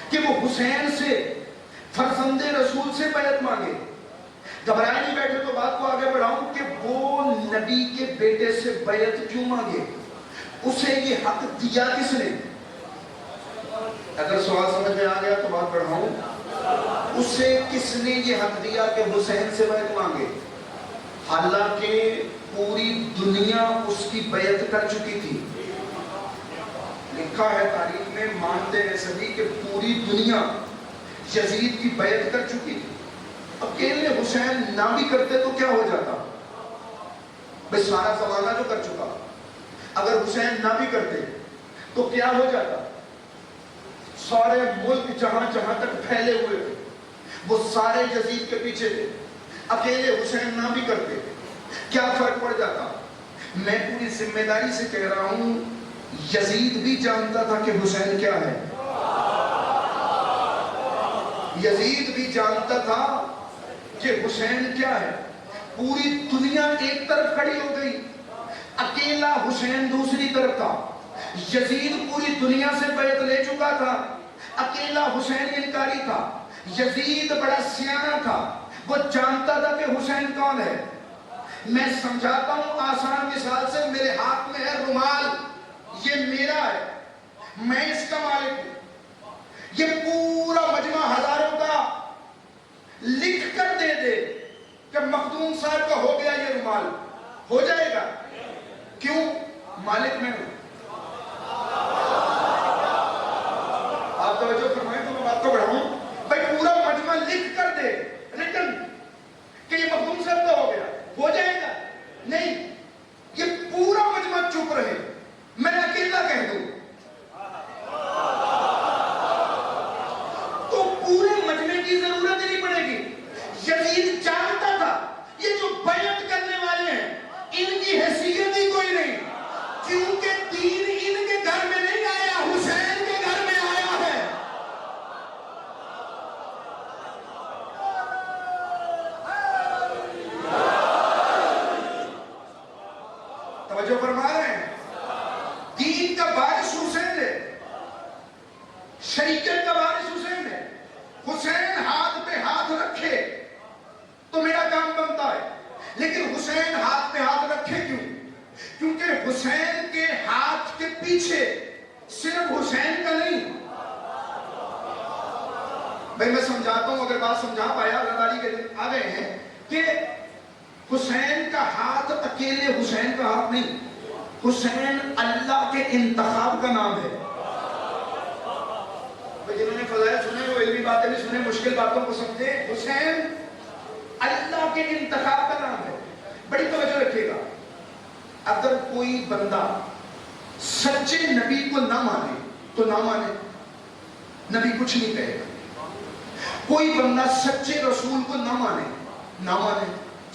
کہ وہ حسین سے, فرزند رسول سے بیعت مانگے؟ گھبرائے نہیں بیٹھے تو بات کو آگے بڑھاؤں کہ وہ نبی کے بیٹے سے بیعت کیوں مانگے؟ اسے یہ حق دیا کس نے؟ اگر سوال سمجھ میں آ گیا تو بات بڑھاؤں. اسے کس نے یہ حق دیا کہ حسین سے بیعت مانگے؟ حالانکہ پوری دنیا اس کی بیعت کر چکی تھی. لکھا ہے تاریخ میں, مانتے ہیں سبھی کہ پوری دنیا یزید کی بیعت کر چکی تھی. اکیلے حسین نہ بھی کرتے تو کیا ہو جاتا؟ بھئی سارا زمانہ جو کر چکا, اگر حسین نہ بھی کرتے تو کیا ہو جاتا؟ سارے ملک جہاں جہاں تک پھیلے ہوئے تھے وہ سارے یزید کے پیچھے تھے. اکیلے حسین نہ بھی کرتے کیا فرق پڑ جاتا؟ میں پوری ذمہ داری سے کہہ رہا ہوں, یزید بھی جانتا تھا کہ حسین کیا ہے. یزید بھی جانتا تھا کہ حسین کیا ہے. پوری دنیا ایک طرف کھڑی ہو گئی, اکیلا حسین دوسری طرف تھا. یزید پوری دنیا سے بیعت لے چکا تھا, اکیلا حسین انکاری تھا. یزید بڑا سیانہ تھا, وہ جانتا تھا کہ حسین کون ہے. میں سمجھاتا ہوں آسان مثال سے, میرے ہاتھ میں ہے رومال, یہ میرا ہے, میں اس کا مالک ہوں. یہ پورا مجمع ہزاروں کا لکھ کر دے دے کہ مخدوم صاحب کا ہو گیا یہ رومال, ہو جائے گا؟ کیوں؟ مالک میں ہوں. آپ توجہ فرمائیں تو میں بات کو بڑھاؤں. بھائی پورا مجمع لکھ کر دے ریٹن کہ یہ مخدوم صاحب کا ہو گیا, ہو جائے گا؟ نہیں. یہ پورا مجمع چپ رہے, میں اکیلا کہہ دوں تو پورے مجمع کی ضرورت نہیں پڑے گی. یزید جانتا تھا یہ جو بیعت کرنے والے ہیں ان کی حیثیت ہی کوئی نہیں, کیونکہ دین ان کے گھر میں نہیں آیا, حسین کے گھر میں آیا ہے. توجہ فرما رہے ہیں؟ دین کا وارث حسین ہے, شریعت کا وارث حسین ہے. حسین ہاتھ پہ ہاتھ رکھے تو میرا کام بنتا ہے, لیکن حسین ہاتھ پہ ہاتھ رکھے کیوں؟ کیونکہ حسین کے ہاتھ کے پیچھے صرف حسین کا نہیں. بھئی میں سمجھاتا ہوں, اگر بات سمجھا پایا, اللہ تعالی کے آ گئے ہیں کہ حسین کا ہاتھ اکیلے حسین کا ہاتھ نہیں, حسین اللہ کے انتخاب کا نام ہے. جنہوں نے فضائل سنے وہ علمی باتیں نہیں سنے, مشکل باتوں کو سمجھے. حسین اللہ کے انتخاب کا نام ہے. بڑی توجہ رکھیے گا, اگر کوئی بندہ سچے نبی کو نہ مانے تو نہ مانے, نبی کچھ نہیں کہے گا. کوئی بندہ سچے رسول کو نہ مانے, نہ مانے,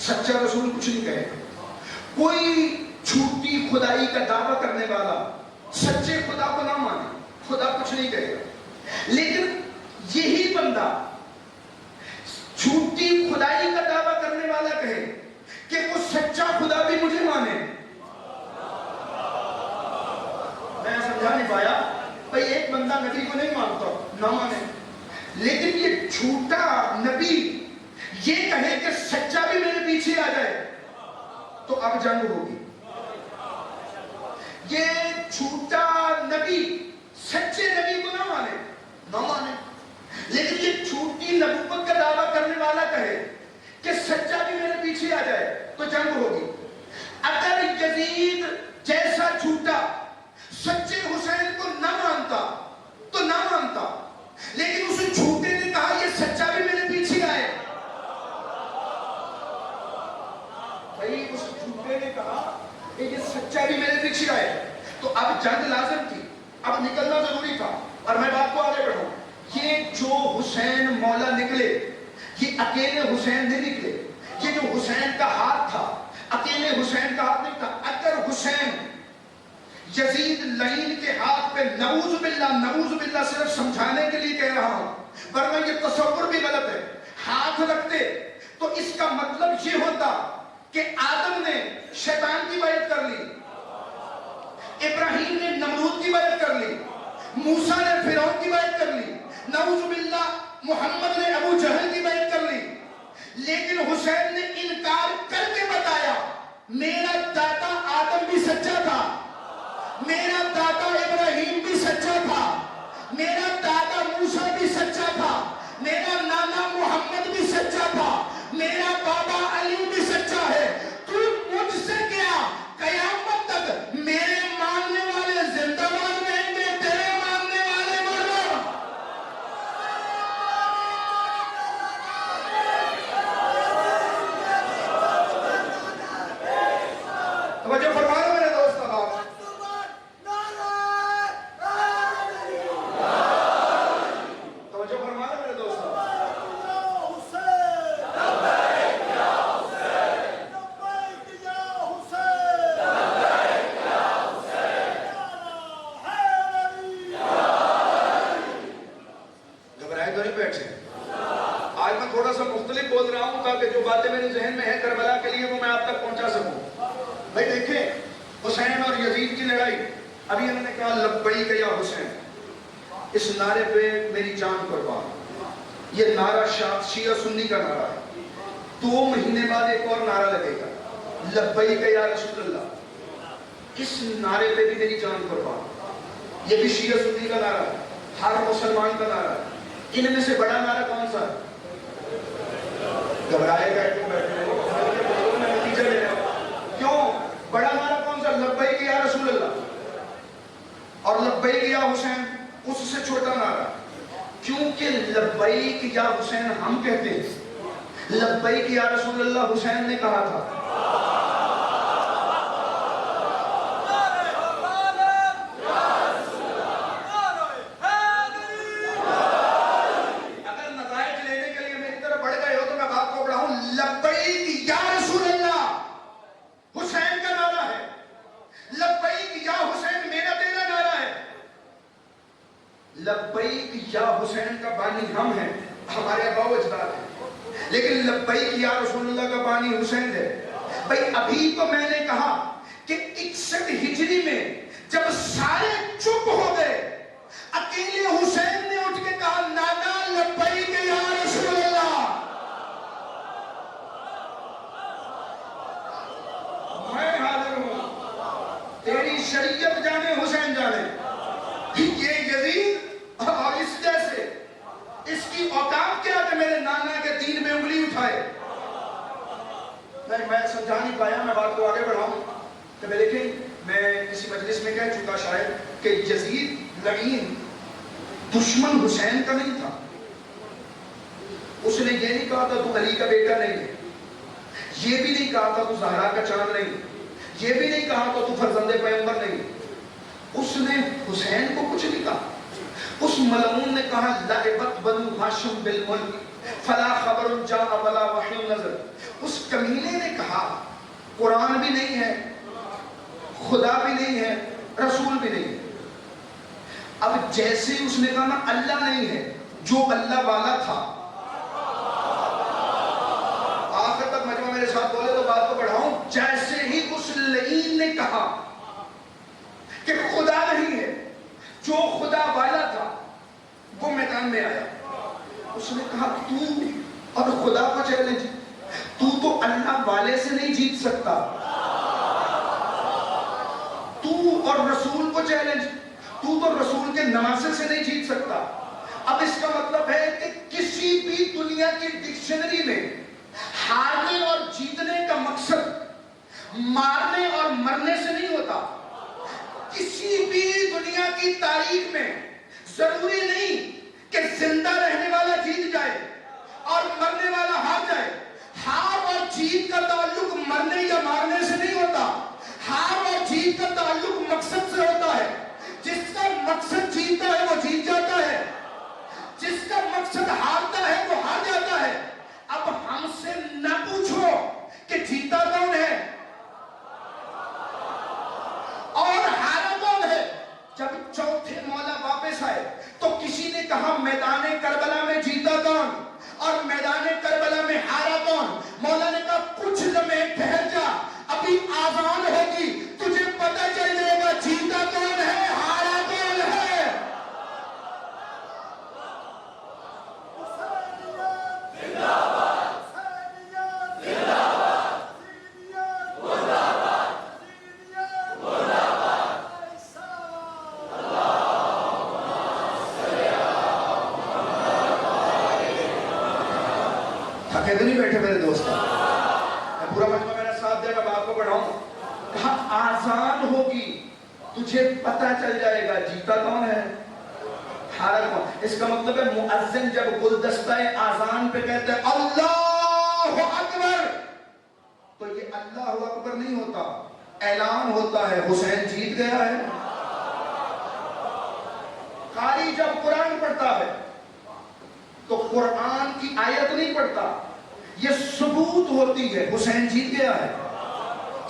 سچا رسول کچھ نہیں کہے گا. کوئی جھوٹی خدائی کا دعویٰ کرنے والا سچے خدا کو نہ مانے, خدا کچھ نہیں کہے گا. لیکن یہی بندہ جھوٹی خدائی کا دعویٰ کرنے والا کہے کہ وہ سچا خدا بھی مجھے مانے. میں سمجھا نہیں پایا. بھئی ایک بندہ نبی کو نہیں مانتا, نہ مانے, لیکن یہ جھوٹا نبی یہ کہے کہ سچا بھی میرے پیچھے آ جائے تو اب جنگ ہوگی. یہ جھوٹا نبی سچے نبی کو نہ مانے, نہ مانے, لیکن یہ جھوٹی نبوت کا دعویٰ کرنے والا کہے کہ سچا بھی میرے پیچھے آ جائے تو جنگ ہوگی. اگر یزید جیسا جھوٹا سچے حسین کو نہ مانتا تو نہ مانتا, لیکن اس جھوٹے نے کہا یہ سچا بھی میرے پیچھے آئے. بھائی اس جھوٹے نے کہا کہ یہ سچا بھی میرے پیچھے آئے تو اب جنگ لازم تھی, اب نکلنا ضروری تھا. اور میں بات کو آگے بڑھوں, یہ جو حسین مولا نکلے یہ اکیلے حسین نہیں نکلے, یہ جو حسین کا ہاتھ تھا اکیلے حسین کا ہاتھ نہیں تھا. اگر حسین یزید لعین کے ہاتھ پہ نعوذ باللہ صرف سمجھانے کے لیے کہہ رہا ہوں ورنہ یہ تصور بھی غلط ہے, ہاتھ رکھتے تو اس کا مطلب یہ ہوتا کہ آدم نے شیطان کی بیعت کر لی, ابراہیم نے نمرود کی بیعت کر لی, موسیٰ نے فرعون کی بیعت کر لی, نعوذ باللہ محمد نے ابو جہل کی بیعت کر لی. لیکن حسین نے انکار کر کے بتایا میرا دادا آدم بھی سچا تھا, میرا دادا ابراہیم بھی سچا تھا, میرا دادا موسیٰ بھی سچا تھا, میرا نانا محمد بھی سچا تھا, میرا بابا علی بھی سچا ہے. تو مجھ سے کیا قیامت تک میرے ماننے والے زندہ باد رہیں گے, تیرے ماننے والے مرنا. توجہ فرما رہے میرے دوست احباب, توجہ فرما رہے میرے دوست احباب. گھبرائے تو نہیں بیٹھے. آج میں تھوڑا سا مختلف بول رہا ہوں تاکہ جو باتیں میرے ذہن میں ہیں کربلا کے لیے وہ میں آپ تک پہنچا سکوں. بھائی دیکھیں حسین اور یزید کی لڑائی, ابھی انہوں نے کہا لبیک یا حسین, اس نعرے پہ میری جان قربان. یہ نعرہ شیعہ سنی کا نعرہ ہے. 2 مہینے بعد ایک اور نعرہ لگے گا لبیک یا رسول اللہ. اس نعرے پہ بھی میری جان قربان. یہ بھی شیعہ سنی کا نعرہ ہے, ہر مسلمان کا نعرہ ہے. ان میں سے بڑا نعرہ کون سا ہے؟ گھبرائے گا کیوں بیٹھے ہو؟ میں نتیجہ لے رہا ہوں. کیوں بڑا نعرہ کون سا؟ لبیک یا رسول اللہ. اور لبیک یا حسین اس سے چھوٹا نعرہ, کیونکہ لبیک یا حسین ہم کہتے ہیں, لبیک یا رسول اللہ حسین نے کہا تھا. اگر نتائج لینے کے لیے میری طرف بڑھ گئے ہو تو میں بات کو بڑھاؤں. لبیک یا رسول اللہ حسین کا نعرہ ہے, لبیک یا حسین میرا تیرا نعرہ ہے. لبیک یا حسین کا بانی ہم ہیں, ہمارے آباء و اجداد ہیں, لیکن لبیک یا رسول اللہ کا بانی حسین ہے. بھئی ابھی تو میں نے کہا کہ 61 ہجری میں جب سارے چپ ہو گئے, اکیلے حسین نے اٹھ کے کہا نانا لبیک یا رسول اللہ. میں حاضر ہوں, تیری شریعت جانے حسین جانے. یہ یزید اور اس جیسے اس کی اوقات کیا کہ میرے نانا کے دین میں انگلی اٹھائے. میں سمجھا نہیں پایا, میں بات کو آگے بڑھاؤں. کہ میں دیکھیں, میں کسی مجلس میں کہہ چکا شاید کہ یزید لعین دشمن حسین کا نہیں تھا. اس نے یہ نہیں کہا تھا تو علی کا بیٹا نہیں ہے, یہ بھی نہیں کہا تھا تو زہرا کا چاند نہیں, یہ بھی نہیں کہا تھا تو فرزند پیغمبر نہیں. اس نے حسین کو کچھ نہیں کہا. اس ملعون نے کہا لعبت بنو ہاشم بالملک فلا خبر جاء ولا وحی نزل. اس کمینے نے کہا قرآن بھی نہیں ہے, خدا بھی نہیں ہے, رسول بھی نہیں ہے. اب جیسے اس نے کہا نا اللہ نہیں ہے, جو اللہ والا تھا. آخر تک مجمع میرے ساتھ بولے تو بات کو بڑھاؤں. جیسے ہی اس لعین نے کہا کہ خدا نہیں ہے, جو خدا والا تھا وہ میدان میں آیا. اس نے کہا تو اور خدا کو چیلنج, تو اللہ والے سے نہیں جیت سکتا, تو اور رسول کو چیلنج, تو رسول کے نواسے سے نہیں جیت سکتا. اب اس کا مطلب ہے کہ کسی بھی دنیا کی ڈکشنری میں ہارنے اور جیتنے کا مقصد مارنے اور مرنے سے نہیں ہوتا. کسی بھی دنیا کی تاریخ میں ضروری نہیں کہ زندہ رہنے والا جیت جائے اور مرنے والا ہار جائے. ہار اور جیت کا تعلق مرنے یا مارنے سے نہیں ہوتا. ہار اور جیت کا تعلق مقصد سے ہوتا ہے. جس کا مقصد جیتتا ہے وہ جیت جاتا ہے, جس کا مقصد ہارتا ہے وہ ہار جاتا ہے. اب ہم سے نہ پوچھو اور میدان کربلا میں ہارا کون؟ مولا نے کہا کچھ لمحے ٹھہر جا، ابھی آذان ہوگی، تجھے پتہ چل جائے گا جیتا کون ہے، ہارا کون ہے۔ تھکے تو نہیں بیٹھے میرے دوست؟ میں پورا مجمع میرا ساتھ دے گا، میں آپ کو پڑھاؤں۔ کہا آذان ہوگی، تجھے پتہ چل جائے گا جیتا کون ہے، ہارا کون۔ اس کا مطلب ہے مؤذن جب گلدستہ آذان پہ کہتے ہیں اللہ اکبر، تو یہ اللہ اکبر نہیں ہوتا، اعلان ہوتا ہے حسین جیت گیا ہے۔ قاری جب قرآن پڑھتا ہے تو قرآن کی آیت نہیں پڑھتا، یہ ثبوت ہوتی ہے حسین جیت گیا ہے۔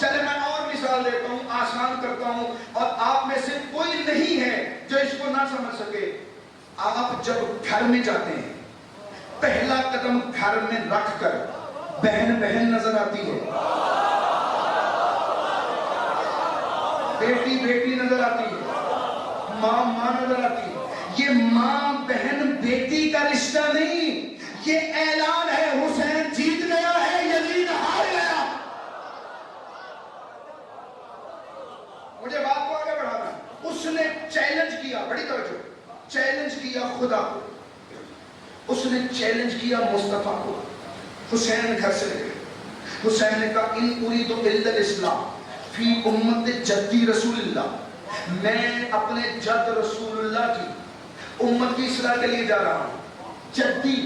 چلے میں اور مثال دیتا ہوں، آسان کرتا ہوں، اور آپ میں سے کوئی نہیں ہے جو اس کو نہ سمجھ سکے۔ آپ جب گھر میں جاتے ہیں، پہلا قدم گھر میں رکھ کر بہن بہن نظر آتی ہے، بیٹی بیٹی نظر آتی ہے، ماں ماں نظر آتی ہے۔ یہ ماں بہن بیٹی کا رشتہ نہیں، یہ اعلان ہے حسین جیت گیا ہے، یزید ہار گیا۔ مجھے بات کو آگے بڑھانا ہے۔ اس نے چیلنج کیا، بڑی توجہ، چیلنج کیا خدا کو، اس نے چیلنج کیا مصطفیٰ کو۔ حسین گھر سے نکلے، حسین نے کہا ان اريد الا الاسلام فی امت جدی رسول اللہ، میں اپنے جد رسول اللہ کی امت کی اصلاح کے لیے جا رہا ہوں۔ جدی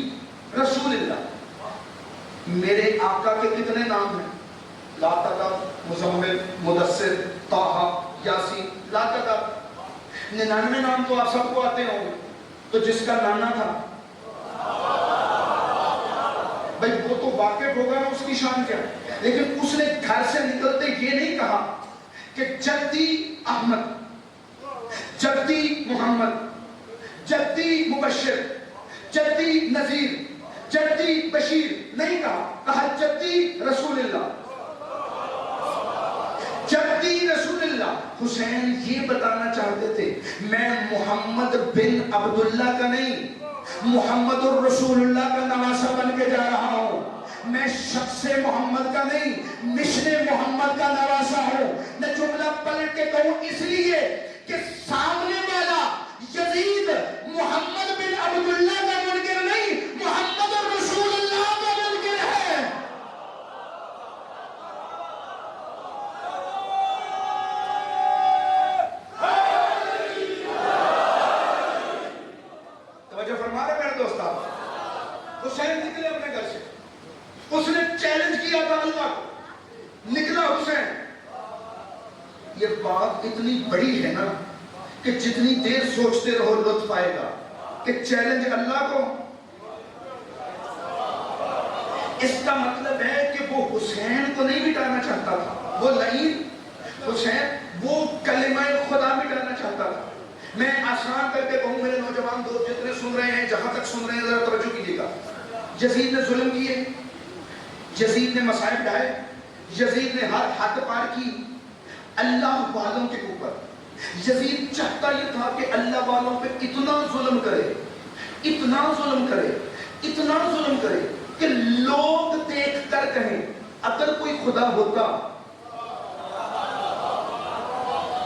رسول اللہ، میرے آقا کے کتنے نام ہیں؟ لا تعداد، مزمل، مدثر، طٰہٰ، یاسین، لا تعداد۔ 99 نام تو آپ سب کو آتے ہوں گے، تو جس کا نانا تھا بھائی وہ تو واقف ہوگا نا اس کی شان کیا، لیکن اس نے گھر سے نکلتے یہ نہیں کہا کہ جدی احمد، جدی محمد، جدی مبشر، جدی نذیر، جدی بشیر، نہیں کہا، کہا جدی رسول اللہ، جدی رسول اللہ۔ حسین یہ بتانا چاہتے تھے میں محمد بن عبداللہ کا نہیں، محمد الرسول اللہ کا نواسہ بن کے جا رہا ہوں، میں شخص محمد کا نہیں، مشن محمد کا نواسہ ہوں۔ میں جملہ پلٹ کے کہوں اس لیے کہ سامنے والا یزید محمد بن عبداللہ کا منکر نہیں، محمد الرسول اللہ کا منکر ہے۔ توجہ فرما رہے میرے دوست؟ حسین نکلے اپنے گھر سے، اس نے چیلنج کیا تھا اللہ کو، نکلا حسین۔ یہ بات اتنی بڑی ہے نا کہ جتنی دیر سوچتے رہو لطف آئے گا کہ چیلنج اللہ کو۔ اس کا مطلب ہے کہ وہ حسین کو نہیں مٹانا چاہتا تھا، وہ لعین حسین وہ کلمہ خدا مٹانا چاہتا تھا۔ میں آسان کر کے کہوں میرے نوجوان دوست جتنے سن رہے ہیں، جہاں تک سن رہے ہیں ذرا توجہ کیجیے گا۔ یزید نے ظلم کیے، یزید نے مصائب ڈھائے، یزید نے ہر حد پار کی اللہ والوں کے اوپر۔ یزید چاہتا یہ تھا کہ اللہ والوں پہ اتنا ظلم کرے، اتنا ظلم کرے، اتنا ظلم کرے کہ لوگ دیکھ کر کہیں اگر کوئی خدا ہوتا۔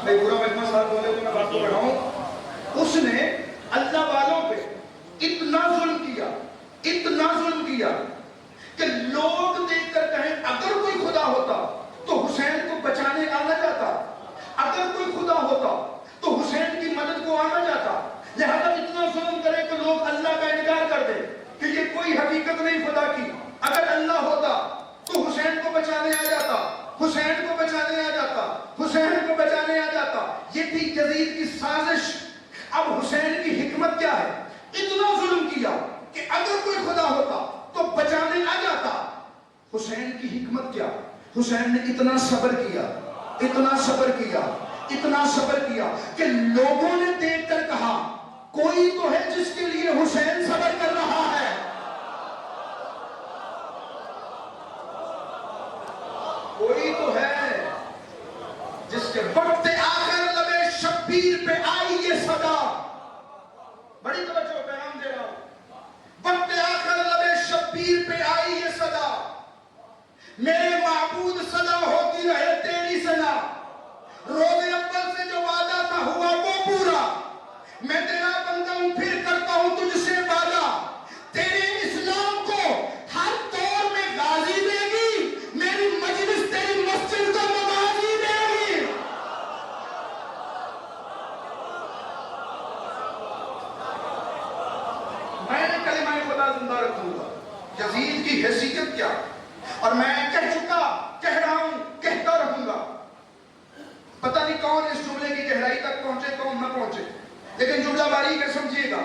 میں پورا مجمع صاحب بولے تو میں بات کو بڑھاؤں۔ اس نے اللہ والوں پہ اتنا ظلم کیا، اتنا ظلم کیا کہ لوگ دیکھ کر کہیں اگر کوئی خدا ہوتا تو حسین کو بچانے آنا جاتا، اگر کوئی خدا ہوتا تو حسین کی مدد کو آنا جاتا۔ لہذا اتنا ظلم کرے کہ لوگ اللہ کا انکار کر دیں کہ یہ کوئی حقیقت نہیں خدا کی۔ اگر اللہ ہوتا تو حسین کو بچانے آ جاتا، حسین کو بچانے آ جاتا، حسین کو بچانے آ جاتا۔ یہ تھی یزید کی سازش۔ اب حسین کی حکمت کیا ہے؟ اتنا ظلم کیا کہ اگر کوئی خدا ہوتا تو بچانے آ جاتا۔ حسین کی حکمت کیا؟ حسین نے اتنا صبر کیا، اتنا صبر کیا، اتنا صبر کیا کہ لوگوں نے دیکھ کر کہا کوئی تو ہے جس کے لیے حسین صبر کر رہا ہے۔ زندہ رکھوں گا. یزید کی حیثیت کیا؟ اور میں کہہ چکا، کہہ رہا ہوں، کہتا رہوں گا. پتہ نہیں کون اس جملے کی گہرائی تک پہنچے، کون نہ پہنچے، لیکن جملہ باریک ہے، سمجھیے گا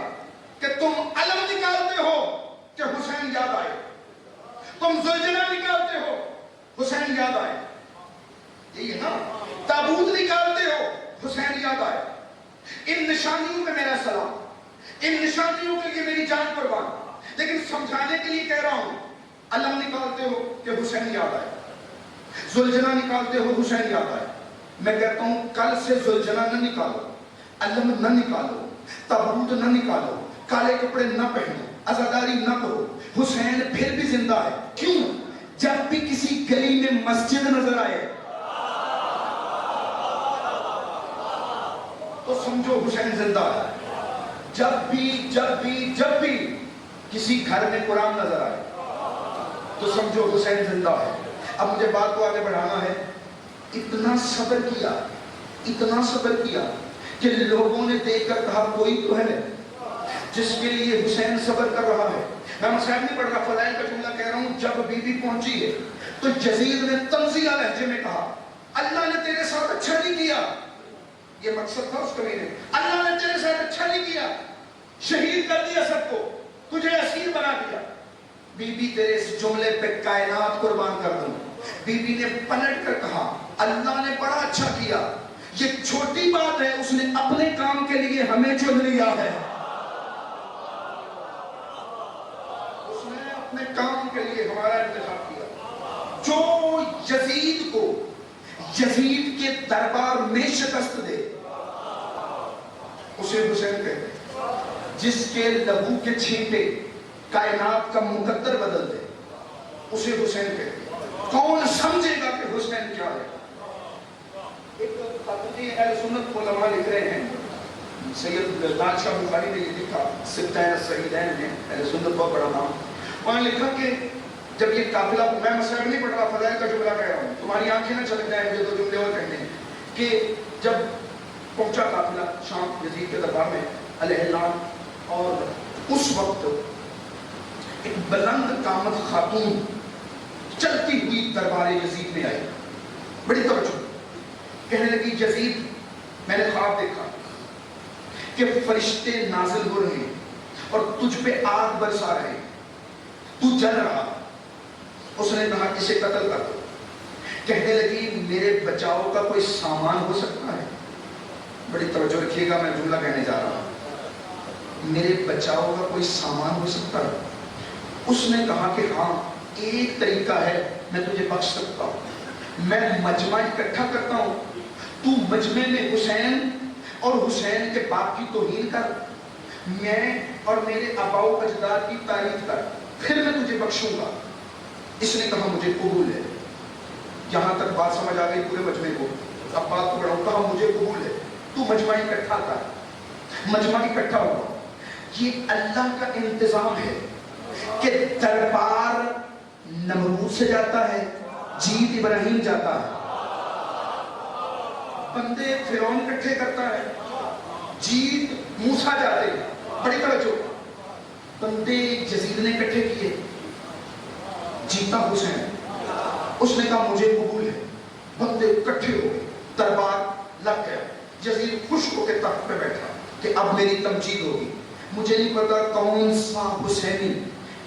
کہ تم علم نکالتے ہو کہ حسین یاد آئے، تم زلجلہ نکالتے ہو حسین یاد آئے، یہی ہے نا. تابوت نکالتے ہو حسین یاد آئے. ان نشانیوں میں میرا سلام، ان نشانیوں کے لیے میری جان قربان. لیکن سمجھانے کے لیے کہہ رہا ہوں، علم نکالتے ہو کہ حسین یاد آئے، زلجلہ نکالتے ہو حسین یاد آئے. میں کہتا ہوں کل سے زلجلہ نہ نکالو، علم نہ نکالو، تابوت نہ نکالو، کالے کپڑے نہ پہنو، عزاداری نہ کرو. حسین پھر بھی زندہ ہے. کیوں؟ جب بھی کسی گلی میں مسجد نظر آئے تو سمجھو حسین زندہ ہے. جب بھی کسی گھر میں قرآن نظر آئے تو سمجھو حسین زندہ ہے. اب مجھے بات کو آگے بڑھانا ہے. اتنا صبر کیا کہ لوگوں نے دیکھ کر کہا کوئی تو ہے جس کے لیے حسین صبر کر رہا ہے. میں مسائل نہیں پڑھ رہا، فضائل کا جملہ کہہ رہا ہوں. جب بی بی پہنچی ہے تو یزید نے تنزیہ لہجے میں کہا اللہ نے تیرے ساتھ اچھا نہیں کیا. یہ مقصد تھا اس کمینے، اللہ نے تیرے ساتھ اچھا نہیں کیا، شہید کر دیا سب کو، تجھے اسیر بنا دیا. بی بی تیرے اس جملے پہ کائنات قربان کر دوں. بی بی نے پلٹ کر کہا اللہ نے بڑا اچھا کیا، یہ چھوٹی بات ہے، اس نے اپنے کام کے لیے ہمیں چن لیا ہے. اس نے اپنے کام کے لیے ہمارا انتخاب کیا. جو یزید کو یزید کے دربار میں شکست دے اسے حسین کہتے ہیں. جس کے لہو کے چھینٹے کائنات کا مقدر بدل دے اسے حسین کہتے ہیں. کون سمجھے گا کہ حسین کیا ہے؟ ایک خاتون اہل سنت علماء لکھ رہے ہیں، سید بادشاہ بخاری نے یہ لکھا، سبتین السیدین میں اہل سنت بہت بڑا نام. انہوں نے لکھا کہ جب یہ قافلہ، میں مسائل نہیں پڑھ رہا، فضائل کا جملہ کہہ رہا ہوں، تمہاری آنکھیں نہ چلک جائیں مجھے دو جملے اور کہنے ہیں. کہ جب پہنچا قافلہ شام یزید کے دربار میں علیہ السلام، اور اس وقت ایک بلند قامت خاتون چلتی ہوئی دربار یزید میں آئی. بڑی توجہ، کہنے لگی یزید میں نے خواب دیکھا کہ فرشتے نازل ہو رہے ہیں اور تجھ پہ آگ برسا رہے ہیں، تو جل رہا. اس نے کہا اسے قتل کر دو. کہنے لگی میرے بچاؤ کا کوئی سامان ہو سکتا ہے؟ بڑی توجہ رکھیے گا، میں جملہ کہنے جا رہا ہوں. میرے بچاؤ کا کوئی سامان ہو سکتا ہے؟ اس نے کہا کہ ہاں ایک طریقہ ہے، میں تجھے بخش سکتا ہوں. میں مجمع اکٹھا کرتا ہوں، تو مجمع میں حسین اور حسین کے باپ کی توہین کر، میں اور میرے آباء و اجداد کی تعریف کر، پھر میں تجھے بخشوں گا. اس نے کہا مجھے قبول ہے. یہاں تک بات سمجھ آ گئی پورے مجمع کو. اب بات کو بڑھاؤں. کہا مجھے قبول ہے، تو مجمع اکٹھا کر. مجمع اکٹھا ہوا. یہ اللہ کا انتظام ہے کہ دربار نمرود سے جاتا ہے، جیت ابراہیم جاتا ہے. بندے فرعون اکٹھے کرتا ہے، جیت موسیٰ جاتے ہیں. بڑی توجہ، بندے یزید نے اکٹھے کیے، جیتا حسین. اس نے کہا مجھے قبول ہے. بندے اکٹھے ہو گئے، دربار لگ گیا. یزید خوش ہو کے تخت پہ بیٹھا کہ اب میری تمجید ہوگی. مجھے نہیں پتا کون سا حسینی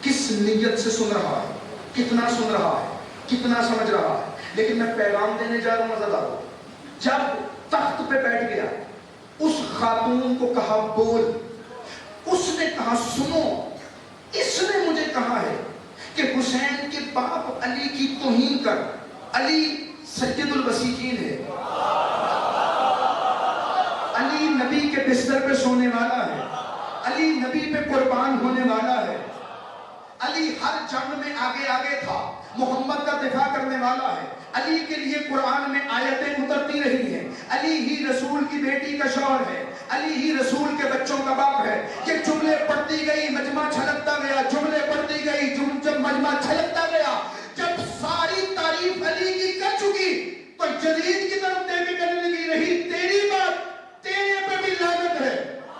کس نیت سے سن رہا ہے، کتنا سن رہا ہے، کتنا سمجھ رہا ہے، لیکن میں پیغام دینے جا رہا ہوں. عزادارو، جب تخت پہ بیٹھ گیا اس خاتون کو کہا بول. اس نے کہا سنو، اس نے مجھے کہا ہے کہ حسین کے باپ علی کی توہین کر. علی سید الوسیقین ہے، علی نبی کے بستر پہ سونے والا ہے، علی نبی پہ قربان ہونے والا ہے. علی ہر جنگ میں آگے آگے تھا، محمد کا دفاع کرنے والا ہے. علی کے لیے قرآن میں آیتیں اترتی رہی ہیں. علی ہی رسول کی بیٹی کا شوہر ہے، علی ہی رسول کے بچوں کا باپ ہے. یہ جملے پڑھتی گئی، مجمع چھلکتا گیا. جملے پڑھتی گئی، جب مجمع چھلکتا گیا، جب ساری تعریف علی کی کر چکی تو یزید کی طرف دیکھ کے کہنے لگی رہی تیری بات، تیرے پہ بھی لعنت ہے،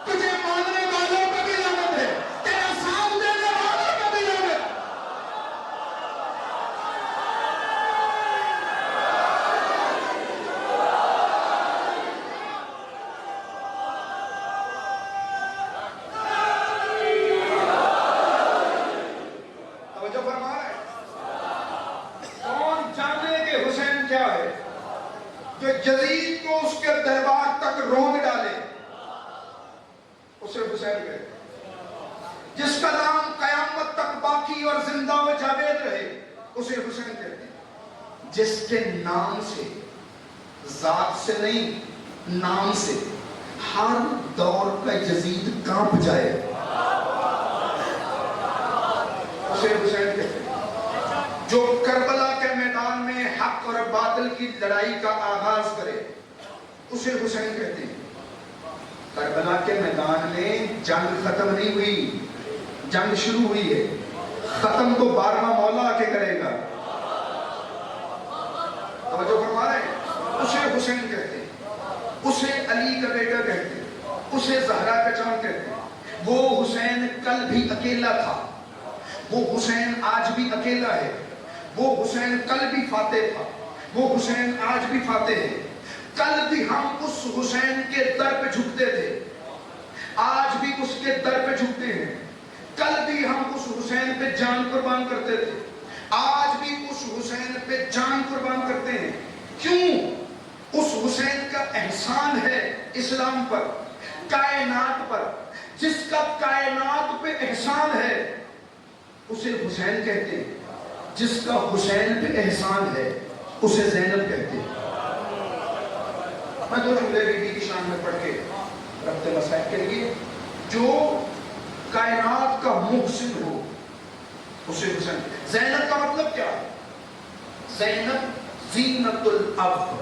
تجھے ماننے والوں پہ بھی لعنت ہے، تیرا ساتھ دینے والوں باقی اور زندہ و جاوید رہے اسے حسین کہتے ہیں. جس کے نام سے، ذات سے نہیں، نام سے ہر دور کا یزید کانپ جائے اسے حسین کہتے ہیں. جو کربلا کے میدان میں حق اور باطل کی لڑائی کا آغاز کرے اسے حسین کہتے ہیں. کربلا کے میدان میں جنگ ختم نہیں ہوئی، جنگ شروع ہوئی ہے، ختم تو 12واں مولا آ کے کرے گا. توجہ فرما رہے ہیں. اسے حسین کہتے ہیں، اسے علی کا بیٹا کہتے ہیں، اسے زہرا کا چاند کہتے ہیں. وہ حسین کل بھی اکیلا تھا، وہ حسین آج بھی اکیلا ہے. وہ حسین کل بھی فاتح تھا، وہ حسین آج بھی فاتح ہے. کل بھی ہم اس حسین کے در پہ جھکتے تھے، آج بھی اس کے در پہ جھکتے ہیں. کل بھی ہم اس حسین پہ جان قربان کرتے تھے، آج بھی اس حسین پہ جان قربان کرتے ہیں. کیوں؟ اس حسین کا احسان ہے اسلام پر، کائنات پر. جس کا کائنات پہ احسان ہے اسے حسین کہتے ہیں. جس کا حسین پہ احسان ہے اسے زینب کہتے ہیں. میں دو جملے بی بی کی شان میں پڑھ کے ربط مسائل کے لیے. جو کائنات کا محسن ہو اسے حسین. زینب کا مطلب کیا ہے؟ زینب زینت الارض،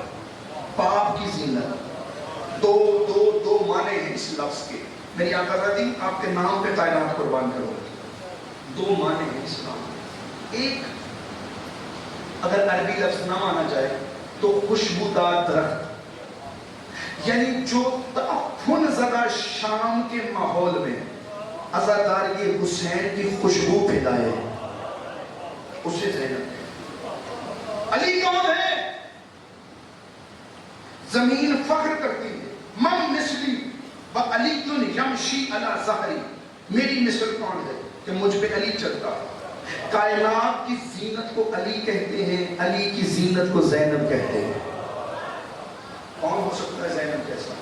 پاپ کی زینت. دو معنی ہیں اس لفظ کے. میری آقا زادی آپ کے نام پہ کائنات قربان کرو. دو معنی ہیں اس نام میں. ایک، اگر عربی لفظ نہ مانا جائے تو خوشبودار درخت، یعنی جو تعفن زدہ شام کے ماحول میں عزادار یہ حسین کی خوشبو پھیلائے اسے زینب ہے. علی کون ہے؟ زمین فخر کرتی ہے، من مثلی وعلی یمشی علی ظہری. میری مثل کون ہے کہ مجھ پہ علی چلتا ہے. کائنات کی زینت کو علی کہتے ہیں، علی کی زینت کو زینب کہتے ہیں. کون ہو سکتا ہے زینب جیسا؟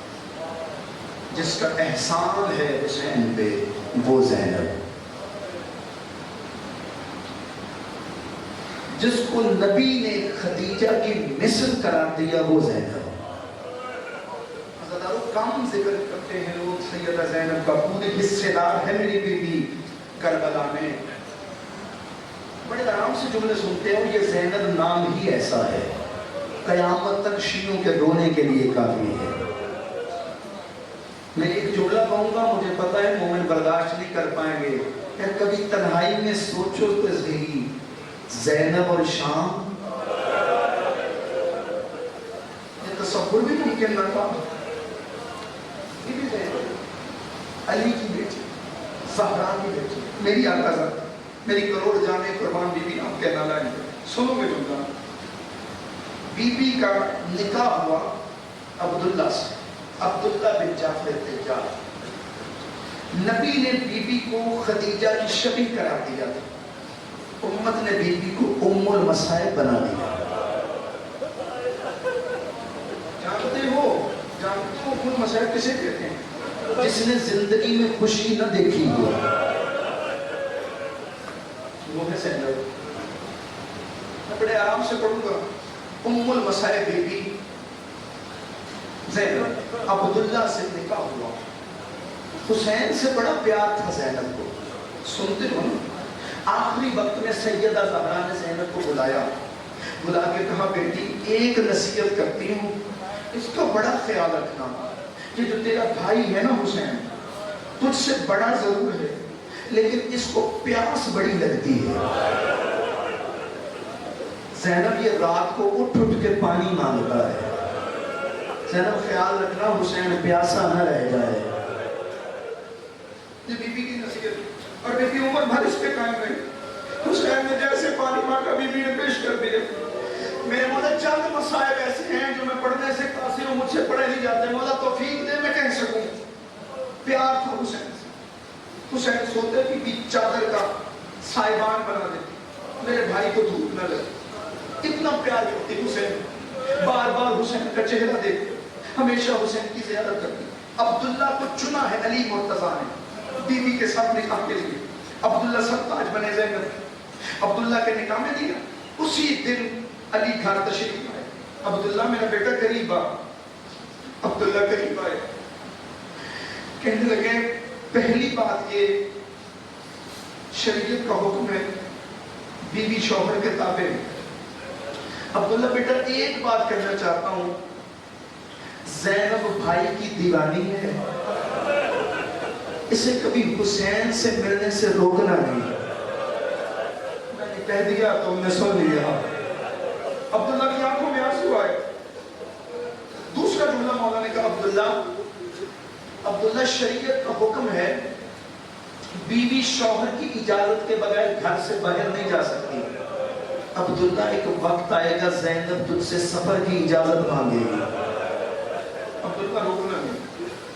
جس کا احسان ہے حسین پہ وہ زینب. جس کو نبی نے خدیجہ کی مثل قرار دیا وہ زینب. کم ذکر کرتے ہیں لوگ سیدہ زینب کا. پوری حصے دار ہے میری بیوی کربلا میں. بڑے آرام سے جملے سنتے ہیں. یہ زینب نام ہی ایسا ہے، قیامت تک شیعوں کے رونے کے لیے کافی ہے. میں ایک جملہ کہوں گا، مجھے پتا ہے مومن برداشت نہیں کر پائیں گے. کہ کبھی تنہائی میں سوچو تو صحیح، زینب اور شام یہ تصور بھی ممکن نہ تھا. یہ بھی زینب علی کی بیٹی، زہرا کی بیٹی، میری آقا زادی، میری کروڑ جانے قربان بی بی. آپ کہنا لائیں سنو گے جملہ. بی بی کا نکاح ہوا عبداللہ سے، عبداللہ بن جعفر تیار. نبی نے بی بی کو خدیجہ کی شبیہ قرار دیا تھا. امت نے بی بی کو ام المصائب بنا دیا. جانتے ہو ام المصائب کسے کہتے ہیں؟ جس نے زندگی میں خوشی نہ دیکھی ہو وہ ہے زینب. میں بڑے آرام سے پڑھوں گا. ام المصائب بی بی زینب. عبداللہ سے نکاح ہوا. حسین سے بڑا پیار تھا زینب کو. سنتے ہو نا؟ آخری وقت میں سیدہ زہرا نے زینب کو بلایا، بلا کے کہا بیٹی ایک نصیحت کرتی ہوں، اس کا بڑا خیال رکھنا کہ جو تیرا بھائی ہے نا حسین تجھ سے بڑا ضرور ہے لیکن اس کو پیاس بڑی لگتی ہے. زینب یہ رات کو اٹھ کے پانی مانگتا ہے. زینب خیال رکھنا حسین پیاسا نہ رہ جائے. یہ بی بی کی نصیحت. اور بی بی عمر بھر اس پہ قائم رہی. حسین نے جیسے پانی مانگا بی بی نے پیش کر دیا. میرے مولا چند مسائب ایسے ہیں جو میں پڑھنے سے قاصر ہوں، مجھ سے پڑھے نہیں جاتے. مولا توفیق دے میں کہہ سکوں. پیار تھا حسین سے. حسین سوتے بی بی چادر کا سائبان بنا دیتی میرے بھائی کو دھوپ نہ لگے. اتنا پیار کرتی حسین. بار بار حسین کا چہرہ دیکھتے، ہمیشہ حسین کی زیارت کرتی. عبداللہ کو چنا ہے علی مرتضیٰ نے بی بی کے ساتھ نکاح کے لیے. عبداللہ سرتاج بنے زینب. عبداللہ کے نکاح میں دیا. اسی دن علی گھر تشریف آئے. عبداللہ میرا بیٹا قریب آ. عبداللہ قریب آئے, کہنے لگے پہلی بات یہ شریعت کا حکم ہے بیوی شوہر کے تابع. عبداللہ بیٹا ایک بات کہنا چاہتا ہوں, زینب بھائی کی دیوانی ہے, اسے کبھی حسین سے ملنے سے روکنا نہیں. میں نے کہہ دیا تو نے سن لیا. عبداللہ کی آنکھوں میں آنسو آئے. دوسرا جملہ مولا نے کہا, عبداللہ شریعت کا حکم ہے بیوی شوہر کی اجازت کے بغیر گھر سے باہر نہیں جا سکتی. عبداللہ ایک وقت آئے گا زینب تجھ سے سفر کی اجازت مانگے گی. عبداللہ روکنا نہیں.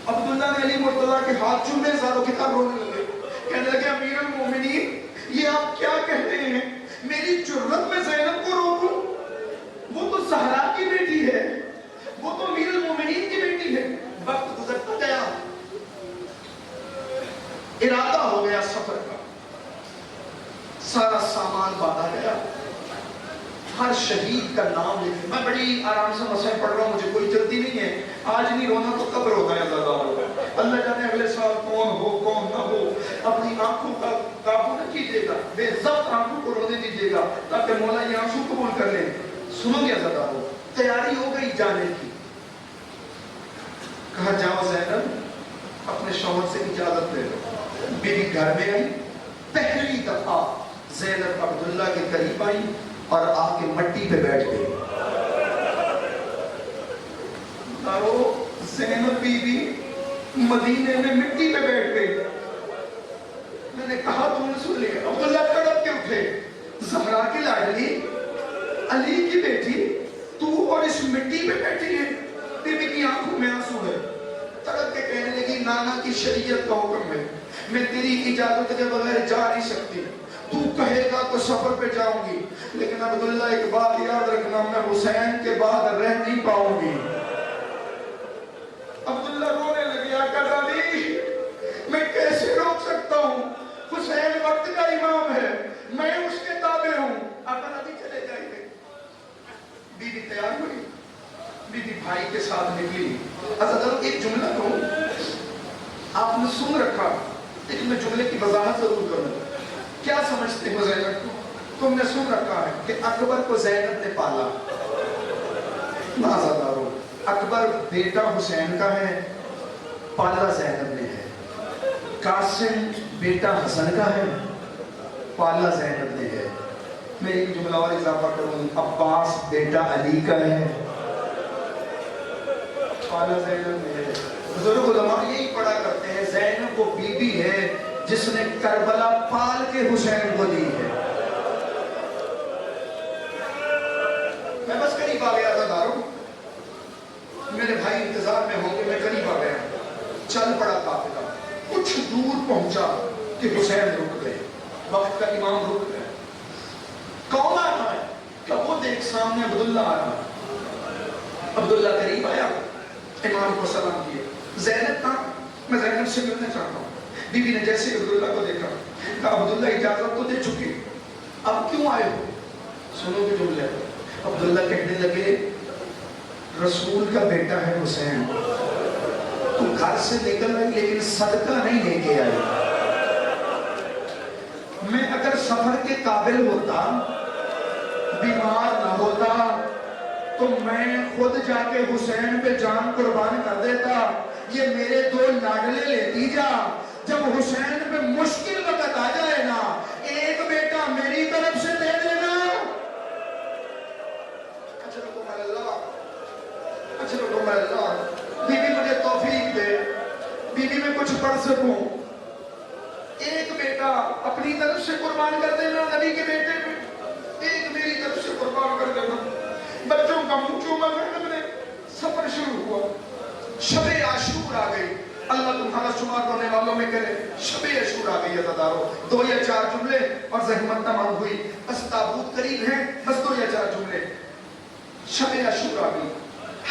عبداللہ نے علی مرتضیٰ کے ہاتھ چومے, زاروں کی طرح رونے لگے. کہنے لگے امیر المومنین یہ آپ کیا کہتے ہیں, میری جرت میں زینب کو روکوں؟ وہ تو زہرا کی بیٹی ہے, وہ تو امیر المومنین کی بیٹی ہے. وقت گزرتا گیا, ارادہ ہو گیا سفر کا, سارا سامان باندھا گیا, ہر شہید کا نام لکھے. میں بڑی آرام سے مسئلہ پڑھ رہا ہوں, مجھے کوئی جلدی نہیں ہے. آج نہیں رونا تو کب رونا ہے زیادہ. اللہ جانے اگلے سال کون ہو کون نہ ہو. اپنی آنکھوں کا قابو نہ کیجیے گا, بے ضبط آنکھوں کو رونے دیجیے گا تاکہ مولا یہ آنسو قبول کر لیں. سنو گے زیادہ ہو, تیاری ہو گئی جانے کی. کہا جاؤ زینب اپنے شوہر سے اجازت لے لو. بیوی گھر میں آئی. پہلی دفعہ زینب عبداللہ کے قریب آئی اور آ کے مٹی پہ بیٹھ گئی. زینب بیوی مدینے میں مٹی پہ بیٹھ گئی. میں نے کہا تم نے سن لیا. عبداللہ تڑپ کے اٹھے. زہرا کی لاڈلی, علی کی بیٹی, تو اور اس مٹی پہ بیٹھی ہے. بیوی کی آنکھوں میں آنسو ہے. تڑپ کے کہنے لگی نانا کی شریعت کا حکم ہے, میں تیری اجازت کے بغیر جا نہیں سکتی. تو کہے گا تو سفر پہ جاؤں گی, لیکن عبداللہ ایک بات یاد رکھنا, میں حسین کے بعد رہ نہیں پاؤں گی. عبداللہ رونے لگے. آقا علی میں کیسے روک سکتا ہوں, حسین وقت کا امام ہے, میں اس کے تابع ہوں. آقا علی چلے جائیے. بیوی تیار ہوئی, بیوی بھائی کے ساتھ نکلی. حضرت ایک جملہ کہوں, آپ نے سن رکھا لیکن میں جملے کی وضاحت ضرور کروں. کیا سمجھتے ہو زینب کو؟ تم نے سن رکھا ہے کہ اکبر کو زینب نے پالا. نازدارو, اکبر بیٹا حسین کا ہے, پالا زینب نے ہے. قاسم بیٹا حسن کا ہے, پالا زینب نے ہے. میں ایک جملہ اور اضافہ کروں, عباس بیٹا علی کا ہے, پالا زینب نے ہے. بزرگ علماء یہی پڑھا کرتے ہیں زینب وہ بی بی ہے جس نے کربلا پال کے حسین کو دی ہے. میں بس قریب آ گیا تھا دارو, میرے بھائی انتظار میں ہوں گے, میں قریب آ گیا. چل پڑا قافلہ, کچھ دور پہنچا کہ حسین رک گئے, وقت کا امام رک گئے. کون آ رہا ہے؟ کہ وہ دیکھ سامنے عبداللہ آ رہا ہے. عبداللہ قریب آیا, امام کو سلام کیے. زینب کہاں؟ میں زینب سے ملنا چاہتا ہوں. بیوی نے جیسے عبداللہ کو دیکھا کہا عبداللہ اجازت تو دے چکی, اب کیوں آئے ہو؟ سنو کہ جملے. عبداللہ کہنے لگے رسول کا بیٹا ہے حسین, تو گھر سے نکل آئی لیکن صدقہ نہیں لے کے آئی. میں اگر سفر کے قابل ہوتا, بیمار نہ ہوتا, تو میں خود جا کے حسین پہ جان قربان کر دیتا. یہ میرے دو لاڈلے لیتی جا, جب حسین پہ مشکل وقت آ جائے نا, ایک بیٹا میری طرف سے دے دینا. اللہ بیوی مجھے توفیق دے, بیوی میں کچھ پڑھ سکوں. ایک بیٹا اپنی طرف سے قربان کر دینا نبی کے بیٹے میں, ایک میری طرف سے قربان کر دینا. بچوں کا منہ چوما زینب نے. سفر شروع ہوا, شب عاشور آ گئی. اللہ تمہارا شمار کرنے والوں میں کرے. شب عاشور آ گئی. عزادارو 2 یا 4 جملے اور زحمت تمام ہوئی, بس تابوت قریب ہے, بس 2 یا 4 جملے. شب عاشور آ گئی.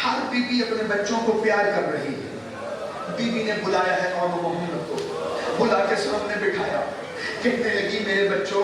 ہر بیوی اپنے بچوں کو پیار کر رہی ہے. بیوی نے بلایا ہے اور محمد کو, بلا کے سامنے بٹھایا. کہنے لگی میرے بچوں,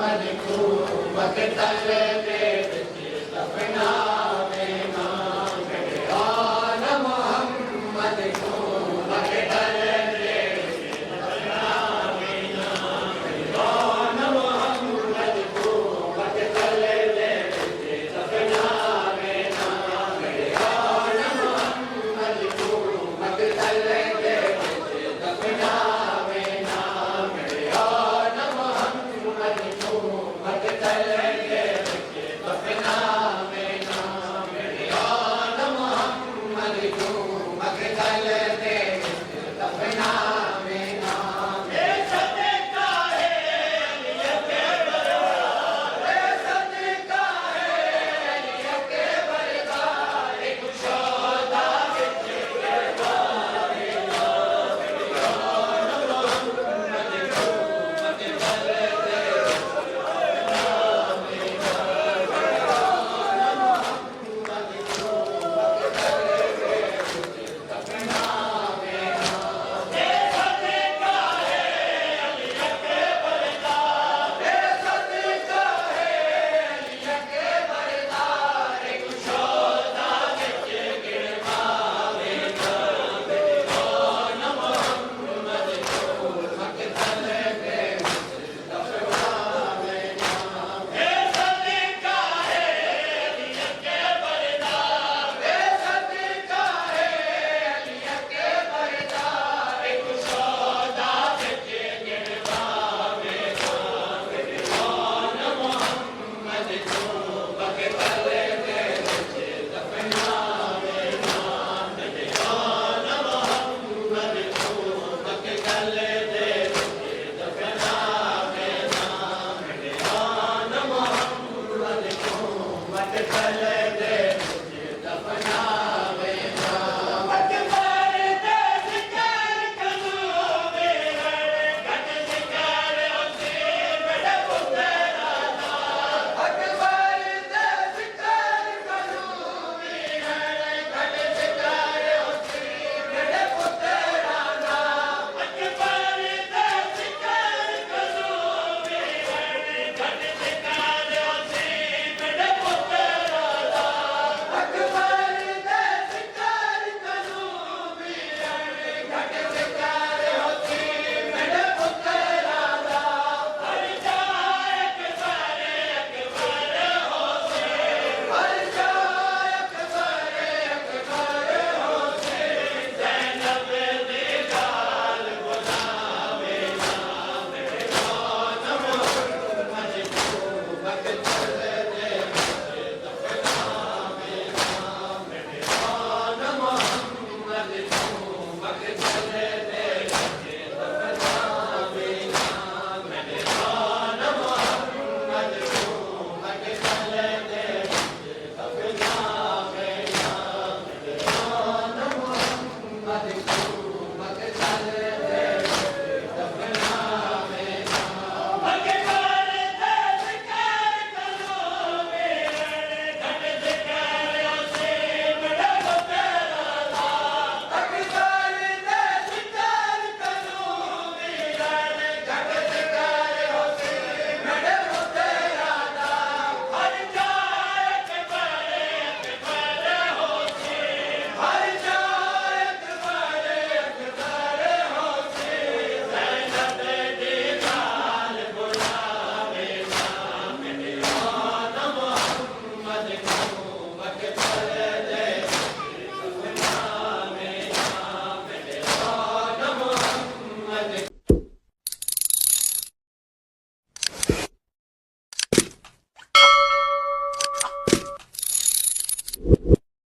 محمد کو مقتل